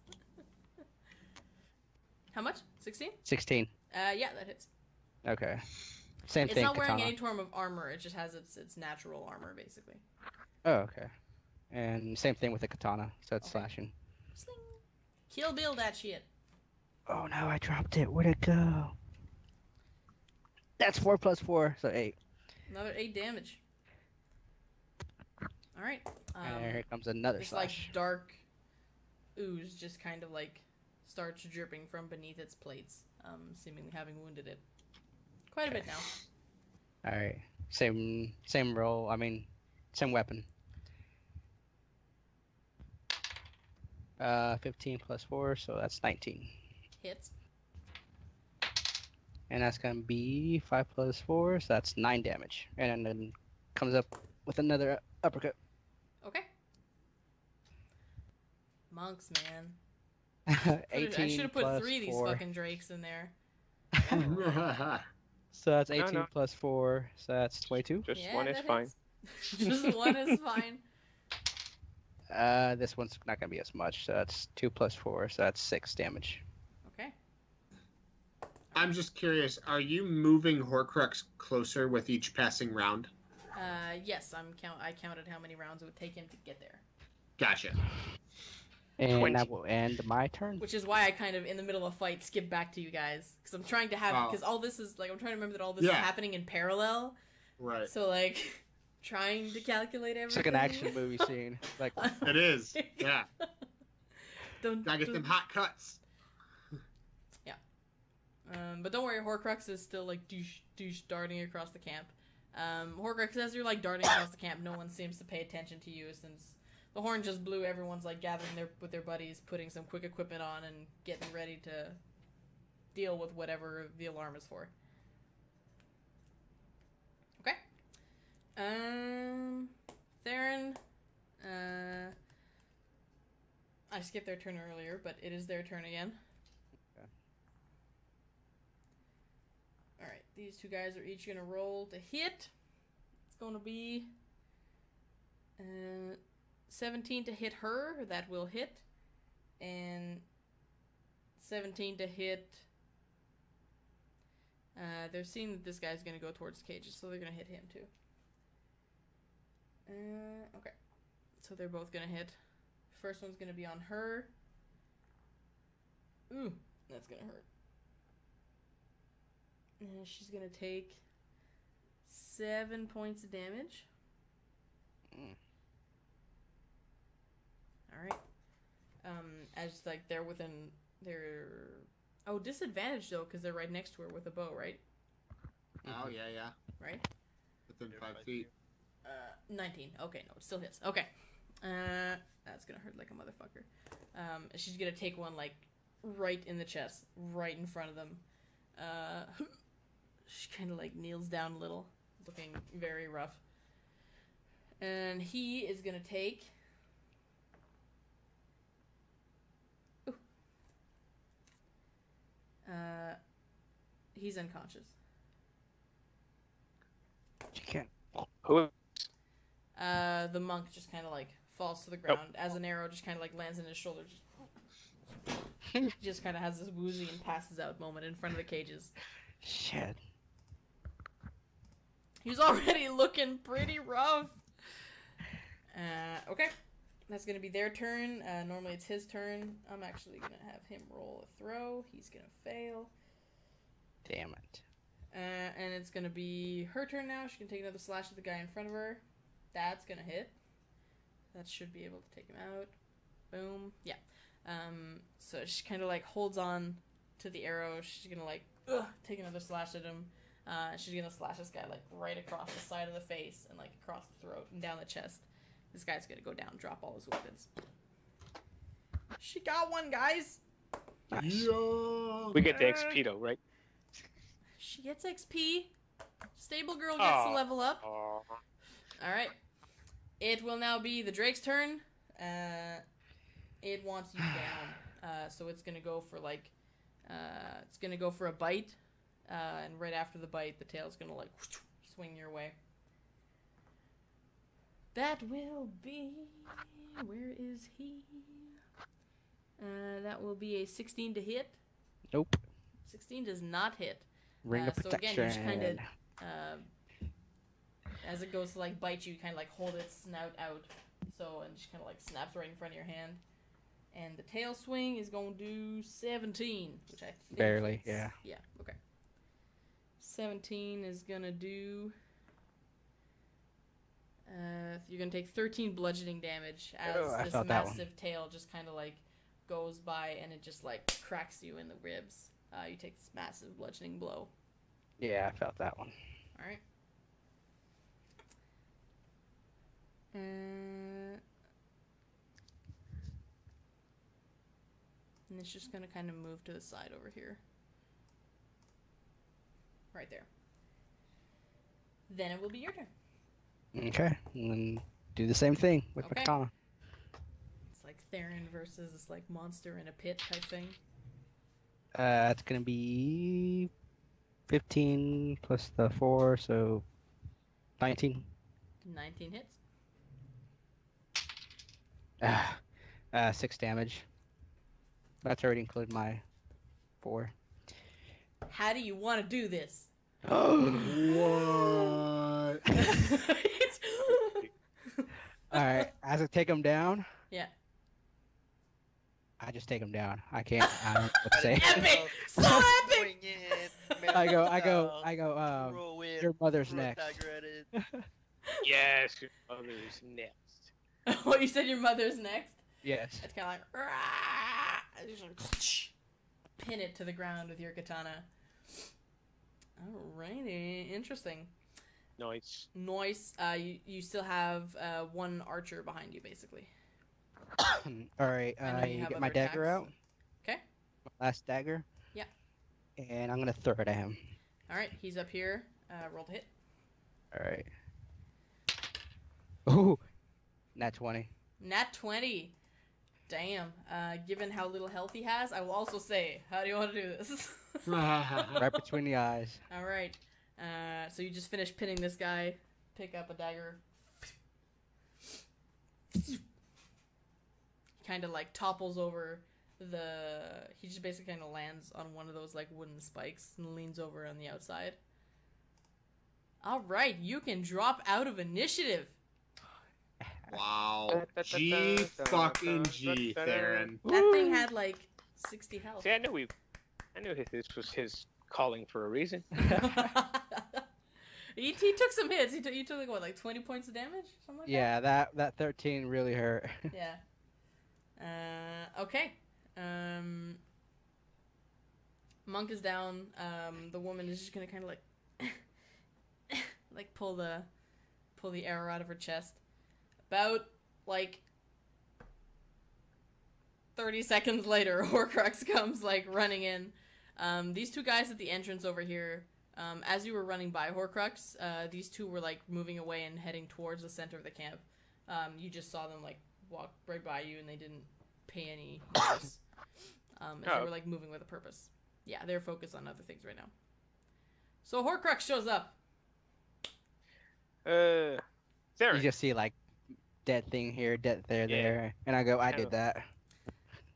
How much? 16? 16. Yeah, that hits. Okay. Same It's thing, not wearing katana. any form of armor. It just has its natural armor, basically. Oh, okay. And same thing with the katana, so it's Okay. slashing. Sling. Kill Bill that shit. Oh no, I dropped it. Where'd it go? That's 4 plus 4, so 8. Another 8 damage. All right. And here comes another This slash. like dark ooze just kind of like starts dripping from beneath its plates, seemingly having wounded it quite a bit now. Alright. Same roll. I mean, same weapon. 15 plus 4, so that's 19. Hits. And that's gonna be 5 plus 4, so that's 9 damage. And then comes up with another uppercut. Okay. monks, man. I should have put 3 of these fucking drakes in there. So that's 18 No. plus 4, so that's 22. Just Yeah, one is that fine. hits. Just one is fine. This one's not gonna be as much, so that's 2 plus 4, so that's 6 damage. Okay. I'm just curious, are you moving Horcrux closer with each passing round? Yes, I counted how many rounds it would take him to get there. Gotcha. And 20. that will end my turn. Which is why I kind of, in the middle of a fight, skip back to you guys. Because I'm trying to have, because all this is, like, I'm trying to remember that all this is happening in parallel. Right. So, like, trying to calculate everything. It's like an action movie scene. Like, It is. Yeah. Gotta Gotta get them hot cuts. But don't worry, Horcrux is still, like, douche darting across the camp. Horcrux, as you're, like, darting across the camp, no one seems to pay attention to you since the horn just blew. Everyone's, like, gathering with their buddies, putting some quick equipment on, and getting ready to deal with whatever the alarm is for. Okay. Theren, I skipped their turn earlier, but it is their turn again. Okay. Alright, these 2 guys are each gonna roll to hit. It's gonna be 17 to hit her, that will hit. And 17 to hit... they're seeing that this guy's gonna go towards cages, so they're gonna hit him too. Okay. So they're both gonna hit. First one's gonna be on her. Ooh, that's gonna hurt. And she's gonna take 7 points of damage. Alright. As, like, they're within their... Oh, disadvantage, though, because they're right next to her with a bow, right? Oh, yeah. Right? Within 5 feet. 19. Okay, no, it still hits. Okay. That's gonna hurt like a motherfucker. She's gonna take one, like, right in the chest, right in front of them. She kind of, like, kneels down a little, looking very rough. And he is gonna take... Ooh. He's unconscious. you can't. Who? The monk just kind of, like, falls to the ground as an arrow just kind of, like, lands in his shoulder. Just kind of has this woozy and passes out moment in front of the cages. Shit. He's already looking pretty rough. Okay. That's going to be their turn. Normally it's his turn. I'm actually going to have him roll a throw. He's going to fail. Damn it. And it's going to be her turn now. She can take another slash at the guy in front of her. That's going to hit. That should be able to take him out. Boom. Yeah. So she kind of, like, holds on to the arrow. She's going to, like, take another slash at him. She's going to slash this guy, like, right across the side of the face and, like, across the throat and down the chest. This guy's going to go down, drop all his weapons. She got one, guys! Nice. Yeah. We get the XP though, right? She gets XP. Stable girl gets to level up. Alright. It will now be the Drake's turn. It wants you down. So it's going to go for, like, it's going to go for a bite. And right after the bite, the tail's going to, like, swing your way. That will be... Where is he? That will be a 16 to hit. Nope. 16 does not hit. Ring of So protection. again, you just kind of... as it goes to, like, bite you, kind of, like, hold its snout out. So, and just kind of, like, snaps right in front of your hand. And the tail swing is going to do 17, which I think Barely, hits. yeah. Yeah, okay. 17 is going to do... you're going to take 13 bludgeoning damage as I this felt that one. massive tail just kind of, like, goes by and it just, like, cracks you in the ribs. You take this massive bludgeoning blow. Yeah, I felt that one. Alright. And it's just going to kind of move to the side over here. Right there. Then it will be your turn. Okay, and then do the same thing with Okay. my katana. It's like Theren versus this like monster in a pit type thing. It's gonna be 15 plus the 4, so 19. 19 hits. 6 damage. That's already included my 4. How do you want to do this? What? Alright, as I take him down, Yeah. I just take him down. I don't know what to say. Epic! So epic! I go, Throw it, your mother's throw a next. dagger at it. Yes, your mother's next. Oh, you said your mother's next? Yes. It's kind of like, "Rah!" And you just pin it to the ground with your katana. Alrighty, interesting. Nice. Noise. You still have one archer behind you, basically. Alright, I know you have get my other dagger attacks. out. Okay. Last dagger. Yeah. And I'm gonna throw it at him. Alright, he's up here. Roll to hit. Alright. Ooh! Nat 20. Nat 20. Damn. Given how little health he has, I will also say, how do you want to do this? Right between the eyes. Alright. So you just finished pinning this guy. Pick up a dagger. Kind of like topples over he just basically kind of lands on one of those like wooden spikes and leans over on the outside. Alright, you can drop out of initiative. Wow. G fucking G, Theren. That thing had like 60 health. See, I knew this was his calling for a reason. He took some hits. He took like what, like 20 points of damage? Something like Yeah, that 13 really hurt. that? Yeah. Okay. Monk is down. The woman is just gonna kind of like like pull the arrow out of her chest. About like 30 seconds later, Horcrux comes like running in. These two guys at the entrance over here, as you were running by Horcrux, these two were like moving away and heading towards the center of the camp. You just saw them like walk right by you and they didn't pay any notice. As they were like moving with a purpose. Yeah, they're focused on other things right now. So Horcrux shows up. Theren. You just see like dead thing here, dead there, and I go, I did that.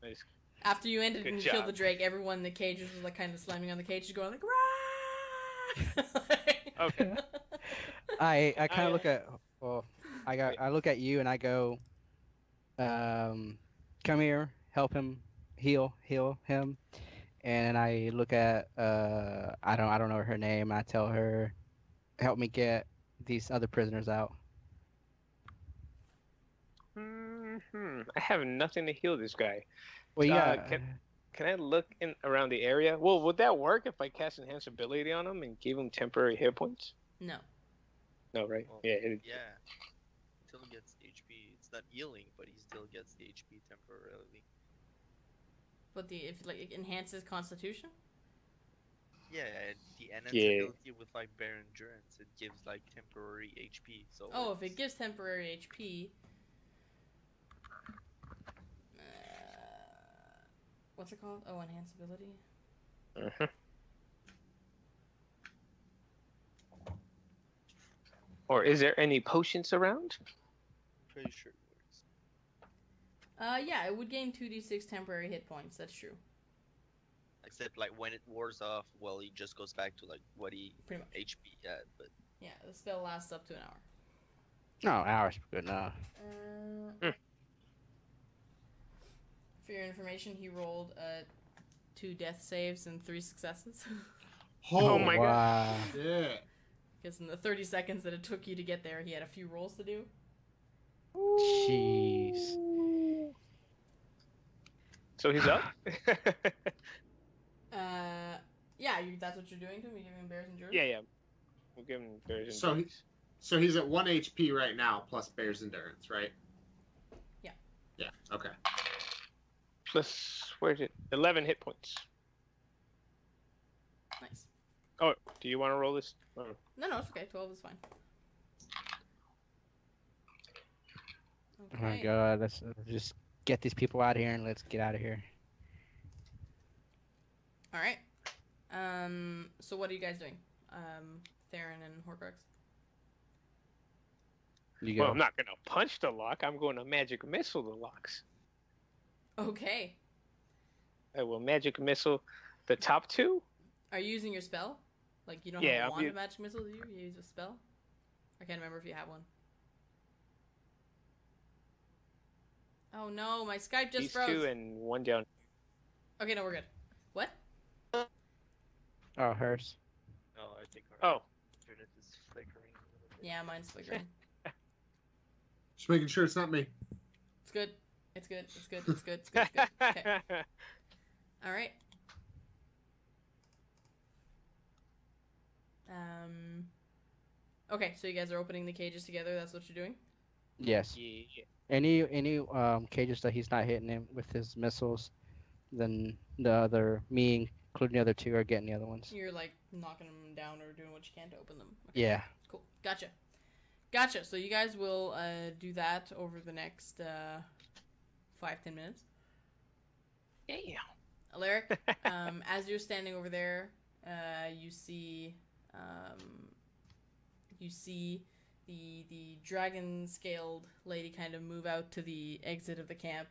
Nice. After you ended Good and killed job. the Drake, everyone in the cages was like kind of slamming on the cages, going like, "Rah!" Okay. I kind of look at, well, I look at you and I go, come here, help him, heal him, and I look at, I don't know her name. I tell her, help me get these other prisoners out. I have nothing to heal this guy. Well, yeah. Can I look in around the area? Well, would that work if I cast enhance ability on him and gave him temporary hit points? No. No, right? Well, Yeah. Yeah. Still gets HP. It's not healing, but he still gets the HP temporarily. But if like it enhances Constitution? Yeah, the enhance Yeah. ability with like bare endurance, it gives like temporary HP. So Oh, if it gives temporary HP. What's it called? Oh, enhance ability. Or is there any potions around? pretty sure it works. Yeah, it would gain 2d6 temporary hit points. That's true. Except like when it wears off, well, he just goes back to like what he Pretty much. HP had. But Yeah, the spell lasts up to an hour. No, hours good enough. For your information, he rolled 2 death saves and 3 successes. Oh my god. Wow. Yeah. Because in the 30 seconds that it took you to get there, he had a few rolls to do. Jeez. So he's up? Yeah, that's what you're doing to him? You're giving him bears and jurors? yeah. We'll give him bears So and So he's at 1 HP right now, plus Bear's Endurance, right? Yeah. Yeah, okay. plus, where's it? 11 hit points. Nice. Oh, do you want to roll this? Oh. No, it's okay. 12 is fine. Oh my Okay. god, that's just get these people out of here and let's get out of here. All right. So what are you guys doing? Theren and Horcrux. You go. Well, I'm not gonna punch the lock. I'm going to magic missile the locks. Okay. I will magic missile the top two. Are you using your spell? Like you don't Yeah, have a I'm wand of magic missile, do you? You use a spell? I can't remember if you have one. Oh no, my Skype just These froze. two and one down. Okay, no, we're good. What? Oh, hers. Oh, I think our Oh, internet is flickering a little bit. Yeah, mine's flickering. Just making sure it's not me. It's good. It's good. It's good. It's good. It's good. It's good. Okay. All right. Okay, so you guys are opening the cages together. That's what you're doing. Yes. yeah. Any cages that he's not hitting him with his missiles, then me including the other two are getting the other ones. You're like knocking them down or doing what you can to open them. Okay. Yeah. Cool. Gotcha. Gotcha. So you guys will do that over the next 5-10 minutes. Yeah. Alaric, as you're standing over there, you see the dragon-scaled lady kind of move out to the exit of the camp,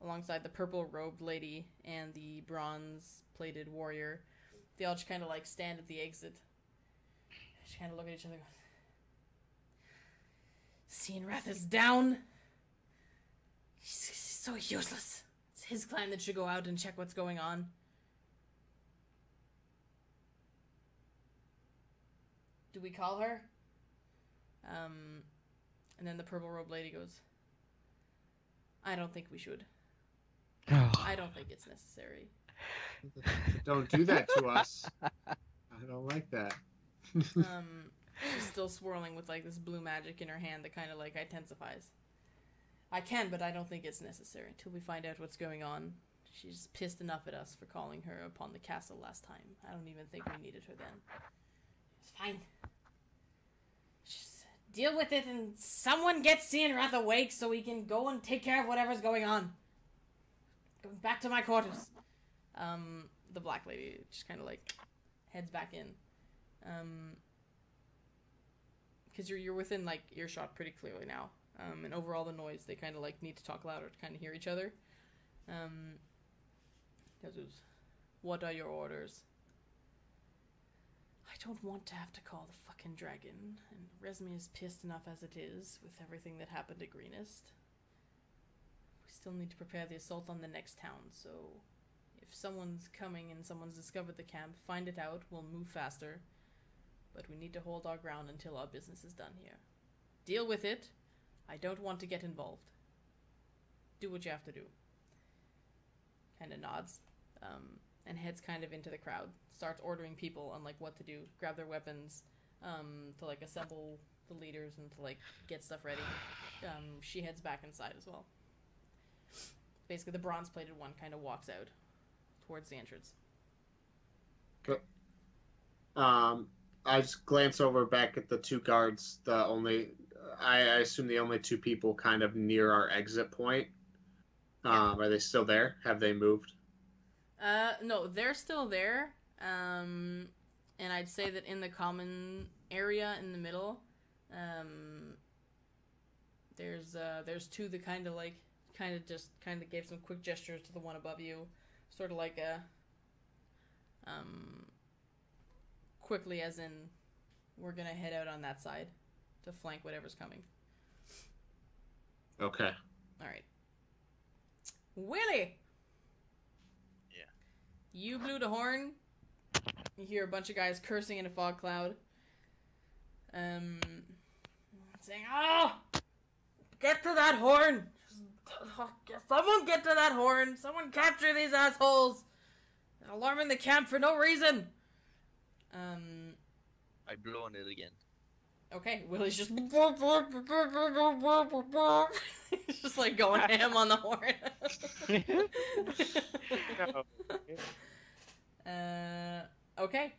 alongside the purple-robed lady and the bronze-plated warrior. They all just kind of like stand at the exit. Just kind of look at each other. Cianrath is down. He's so useless. It's his clan that should go out and check what's going on. Do we call her? And then the purple robe lady goes, I don't think we should. I don't think it's necessary. Don't do that to us. I don't like that. She's still swirling with like this blue magic in her hand that kind of like intensifies. I can, but I don't think it's necessary until we find out what's going on. She's pissed enough at us for calling her upon the castle last time. I don't even think we needed her then. It's fine. Just deal with it and someone get Cianrath awake so we can go and take care of whatever's going on. Going back to my quarters. The black lady just kind of like heads back in. Because you're within like earshot pretty clearly now. And over all the noise, they kind of like need to talk louder to kind of hear each other. What are your orders? I don't want to have to call the fucking dragon, and Resmi is pissed enough as it is with everything that happened to Greenest. We still need to prepare the assault on the next town, so if someone's coming and someone's discovered the camp, find it out, we'll move faster. But we need to hold our ground until our business is done here. Deal with it. I don't want to get involved. Do what you have to do. Kind of nods. And heads kind of into the crowd. Starts ordering people on like what to do. Grab their weapons. To like assemble the leaders and to like get stuff ready. She heads back inside as well. Basically the bronze plated one kind of walks out towards the entrance. Okay. I just glance over back at the two guards. I assume the only two people kind of near our exit point. Are they still there? Have they moved? No, they're still there. And I'd say that in the common area in the middle, there's two that kind of gave some quick gestures to the one above you, sort of like a quickly as in we're gonna head out on that side to flank whatever's coming. Okay. All right. Willie! Yeah. You blew the horn. You hear a bunch of guys cursing in a fog cloud. Saying, "Oh! Get to that horn! Someone get to that horn! Someone capture these assholes! They're alarming the camp for no reason!" I blew on it again. Okay, Willie's just he's just like going ham on the horn. Okay.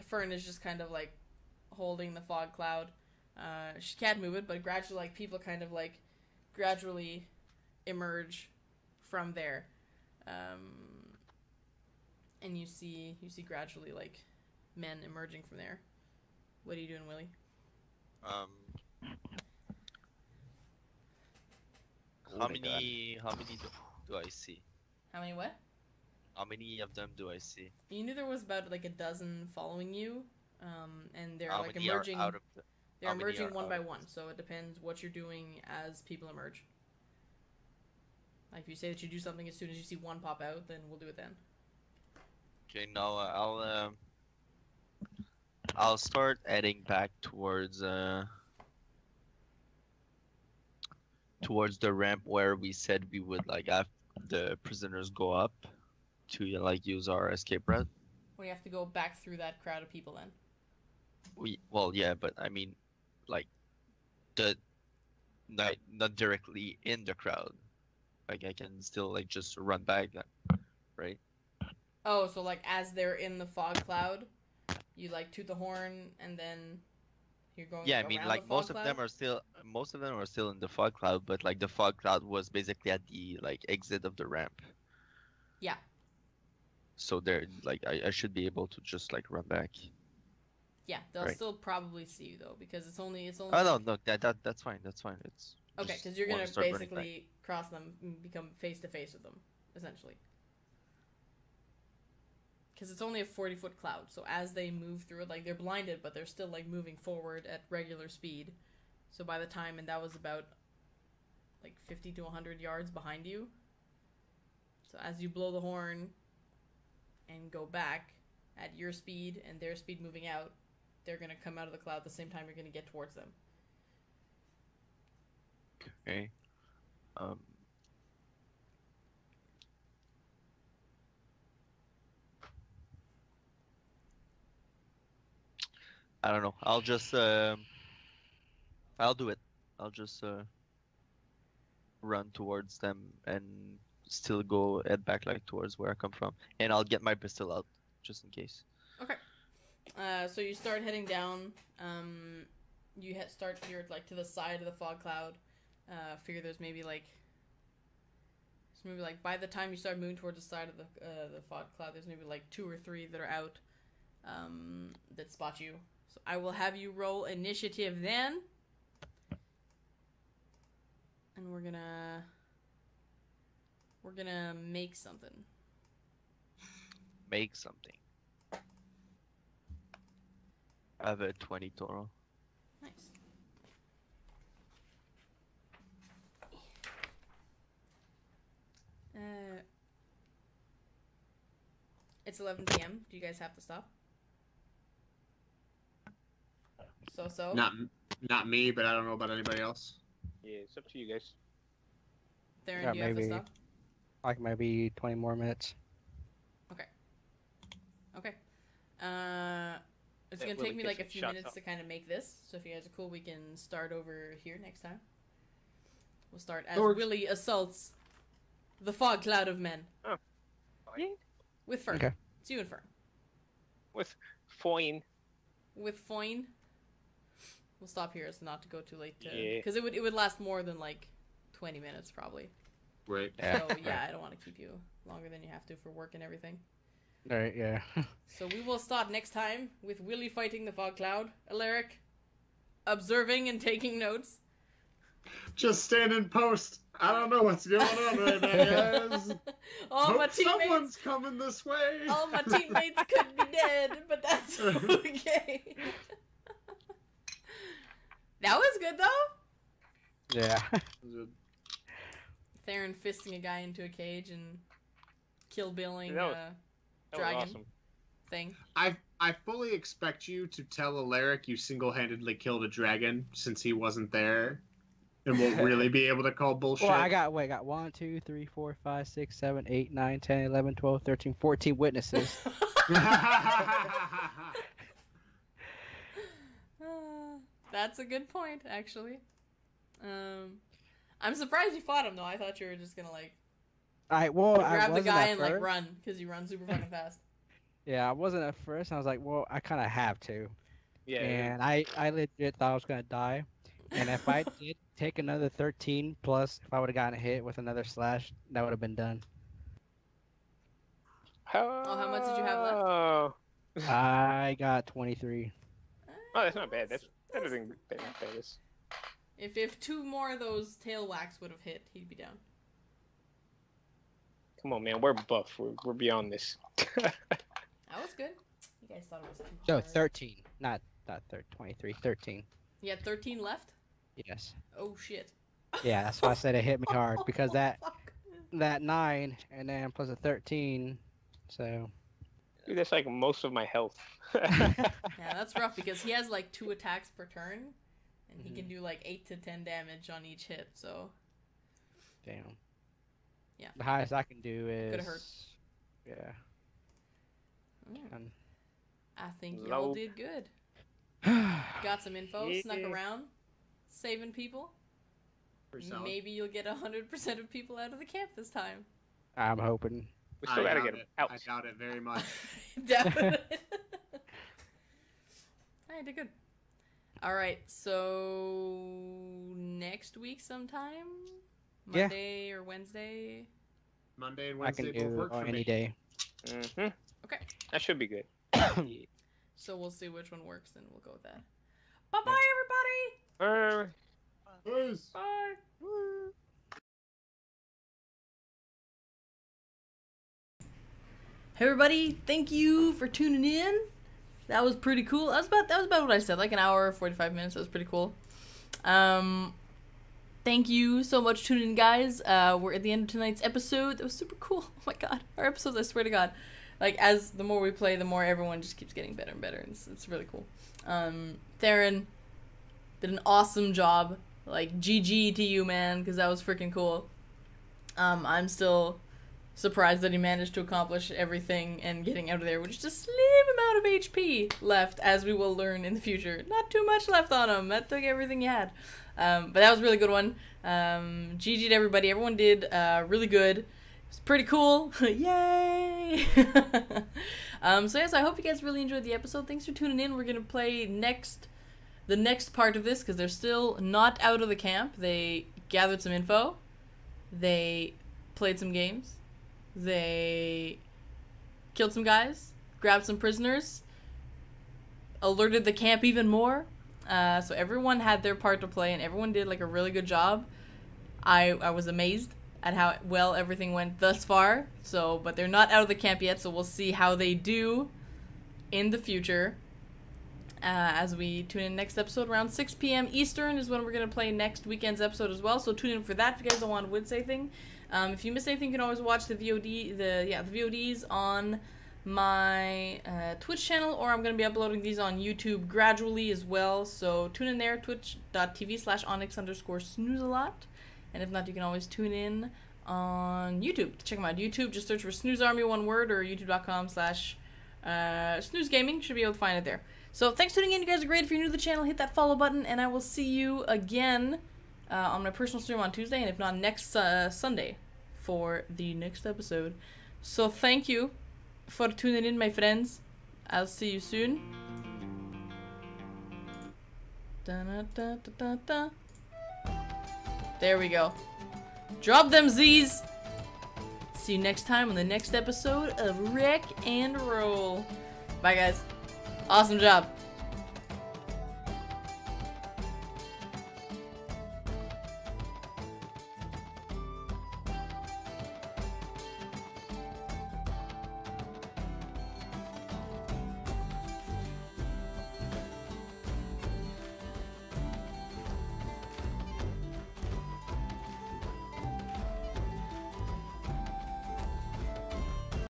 Fern is just kind of like holding the fog cloud. She can't move it, but gradually, like people kind of like gradually emerge from there. And you see gradually like men emerging from there. What are you doing, Willie? How many do I see? How many what? How many of them do I see? You knew there was about like a dozen following you, and they're How like many emerging. are out of the, They're how many emerging are one out by of one, so it depends what you're doing as people emerge. Like if you say that you do something as soon as you see one pop out, then we'll do it then. Okay, now I'll start heading back towards the ramp where we said we would like have the prisoners go up to like use our escape route. We have to go back through that crowd of people then. Well, yeah, but I mean, like not directly in the crowd. Like I can still like just run back, right? Oh, so like as they're in the fog cloud, you like toot the horn and then you're going. Yeah, like, I mean, around like the fog most of cloud? them are still in the fog cloud, but like the fog cloud was basically at the like exit of the ramp. Yeah. So they're like I should be able to just like run back. Yeah, they'll Right. still probably see you though because it's only. Oh like- no, that's fine. That's fine. It's Okay, just because you're wanna gonna start running back. basically cross them and become face to face with them, essentially. Because it's only a 40-foot cloud, so as they move through it, like they're blinded, but they're still like moving forward at regular speed. So by the time, and that was about like 50 to 100 yards behind you. So as you blow the horn and go back at your speed and their speed moving out, they're gonna come out of the cloud at the same time you're gonna get towards them. Okay. I don't know. I'll just I'll do it. I'll just run towards them and still go head back like towards where I come from, and I'll get my pistol out just in case. Okay. So you start heading down. You start here like to the side of the fog cloud. Figure there's maybe like by the time you start moving towards the side of the fog cloud, there's maybe like 2 or 3 that are out that spot you. So I will have you roll initiative then, and we're gonna make something. Make something. I have a 20 total. Nice. It's 11 p.m. Do you guys have to stop? So? Not me, but I don't know about anybody else. Yeah, it's up to you guys. Theren, Yeah, do you have to maybe. stop? Like maybe 20 more minutes. Okay. It's Yeah, gonna Willie take me gets like a some few shots minutes off. to kind of make this. So if you guys are cool, we can start over here next time. We'll start as George. Willie assaults the fog cloud of men Yeah. with Fern. Okay. It's you and Fern. With Foyne. With Foyne. We'll stop here so not to go too late. Yeah. Because it would last more than like 20 minutes probably. Right. Yeah. So yeah, I don't want to keep you longer than you have to for work and everything. Alright, yeah. So we will start next time with Willie fighting the fog cloud. Alaric observing and taking notes. Just stand in post. I don't know what's going on right now, guys. all my Hope someone's teammates, coming this way. all my teammates could be dead, but that's okay. That was good though. Yeah. Theren fisting a guy into a cage and kill billing That was dragon awesome. thing. I fully expect you to tell Alaric you single-handedly killed a dragon since he wasn't there, and won't really be able to call bullshit. Well, I got 1, 2, 3, 4, 5, 6, 7, 8, 9, 10, 11, 12, 13, 14 witnesses. That's a good point, actually. I'm surprised you fought him though. I thought you were just gonna like Alright, well, I grab the wasn't guy at and first. like run because you run super fucking fast. Yeah, I wasn't at first. I was like, well, I kind of have to. Yeah. And I legit thought I was gonna die. And if I did take another 13 plus. If I would have gotten a hit with another slash, that would have been done. Oh, how much did you have left? Oh, I got 23. that's not bad. That's better than Betis. If 2 more of those tail whacks would have hit, he'd be down. Come on, man. We're buff. We're beyond this. That was good. You guys thought it was too So hard. 13, not 23, 13. You had 13 left? Yes. Oh shit. Yeah, that's why I said it hit me hard because Oh, fuck. that 9 and then plus a 13. So Dude, that's like most of my health. Yeah, that's rough because he has like 2 attacks per turn, and he can do like 8 to 10 damage on each hit. So damn. Yeah. The highest I can do is. Coulda hurt. Yeah. I think y'all Low. did good. Got some info, snuck around, saving people. Pretty solid. Maybe you'll get 100% of people out of the camp this time. I'm hoping. We still gotta get him out. I doubt it very much. Definitely. I did good. All right, so next week sometime, Yeah. Monday or Wednesday. Monday and I can Wednesday both do work for any me. day. Okay. That should be good. So we'll see which one works, and we'll go with that. Bye bye, everybody. Peace. Bye. Hey everybody, thank you for tuning in. That was pretty cool. That was about what I said, like an hour, 45 minutes. That was pretty cool. Thank you so much for tuning in, guys. We're at the end of tonight's episode. That was super cool. Oh my god. Our episodes, I swear to god. Like, as the more we play, the more everyone just keeps getting better and better. And it's really cool. Theren did an awesome job. Like, GG to you, man, because that was freaking cool. I'm still surprised that he managed to accomplish everything and getting out of there with just a slim amount of HP left, as we will learn in the future. Not too much left on him. That took everything you had. But that was a really good one. GG to everybody. Everyone did really good. It's pretty cool. Yay! So yes, I hope you guys really enjoyed the episode. Thanks for tuning in. We're going to play the next part of this because they're still not out of the camp. They gathered some info. They played some games. They killed some guys, grabbed some prisoners, alerted the camp even more. So everyone had their part to play, and everyone did like a really good job. I was amazed at how well everything went thus far. So, but they're not out of the camp yet, so we'll see how they do in the future. As we tune in next episode around 6 p.m. Eastern is when we're going to play next weekend's episode as well. So tune in for that if you guys don't want to would say thing. If you missed anything, you can always watch the VODs on my Twitch channel, or I'm going to be uploading these on YouTube gradually as well. So tune in there, twitch.tv/onyx_snooze-a-lot. And if not, you can always tune in on YouTube. Check them out. YouTube, just search for Snooze Army, one word, or youtube.com/Snooze Gaming. Should be able to find it there. So thanks for tuning in. You guys are great. If you're new to the channel, hit that follow button, and I will see you again on my personal stream on Tuesday, and if not, next Sunday for the next episode. So thank you for tuning in, my friends. I'll see you soon. Da-da-da-da-da-da. There we go. Drop them Z's. See you next time on the next episode of Wreck and Roll. Bye, guys. Awesome job.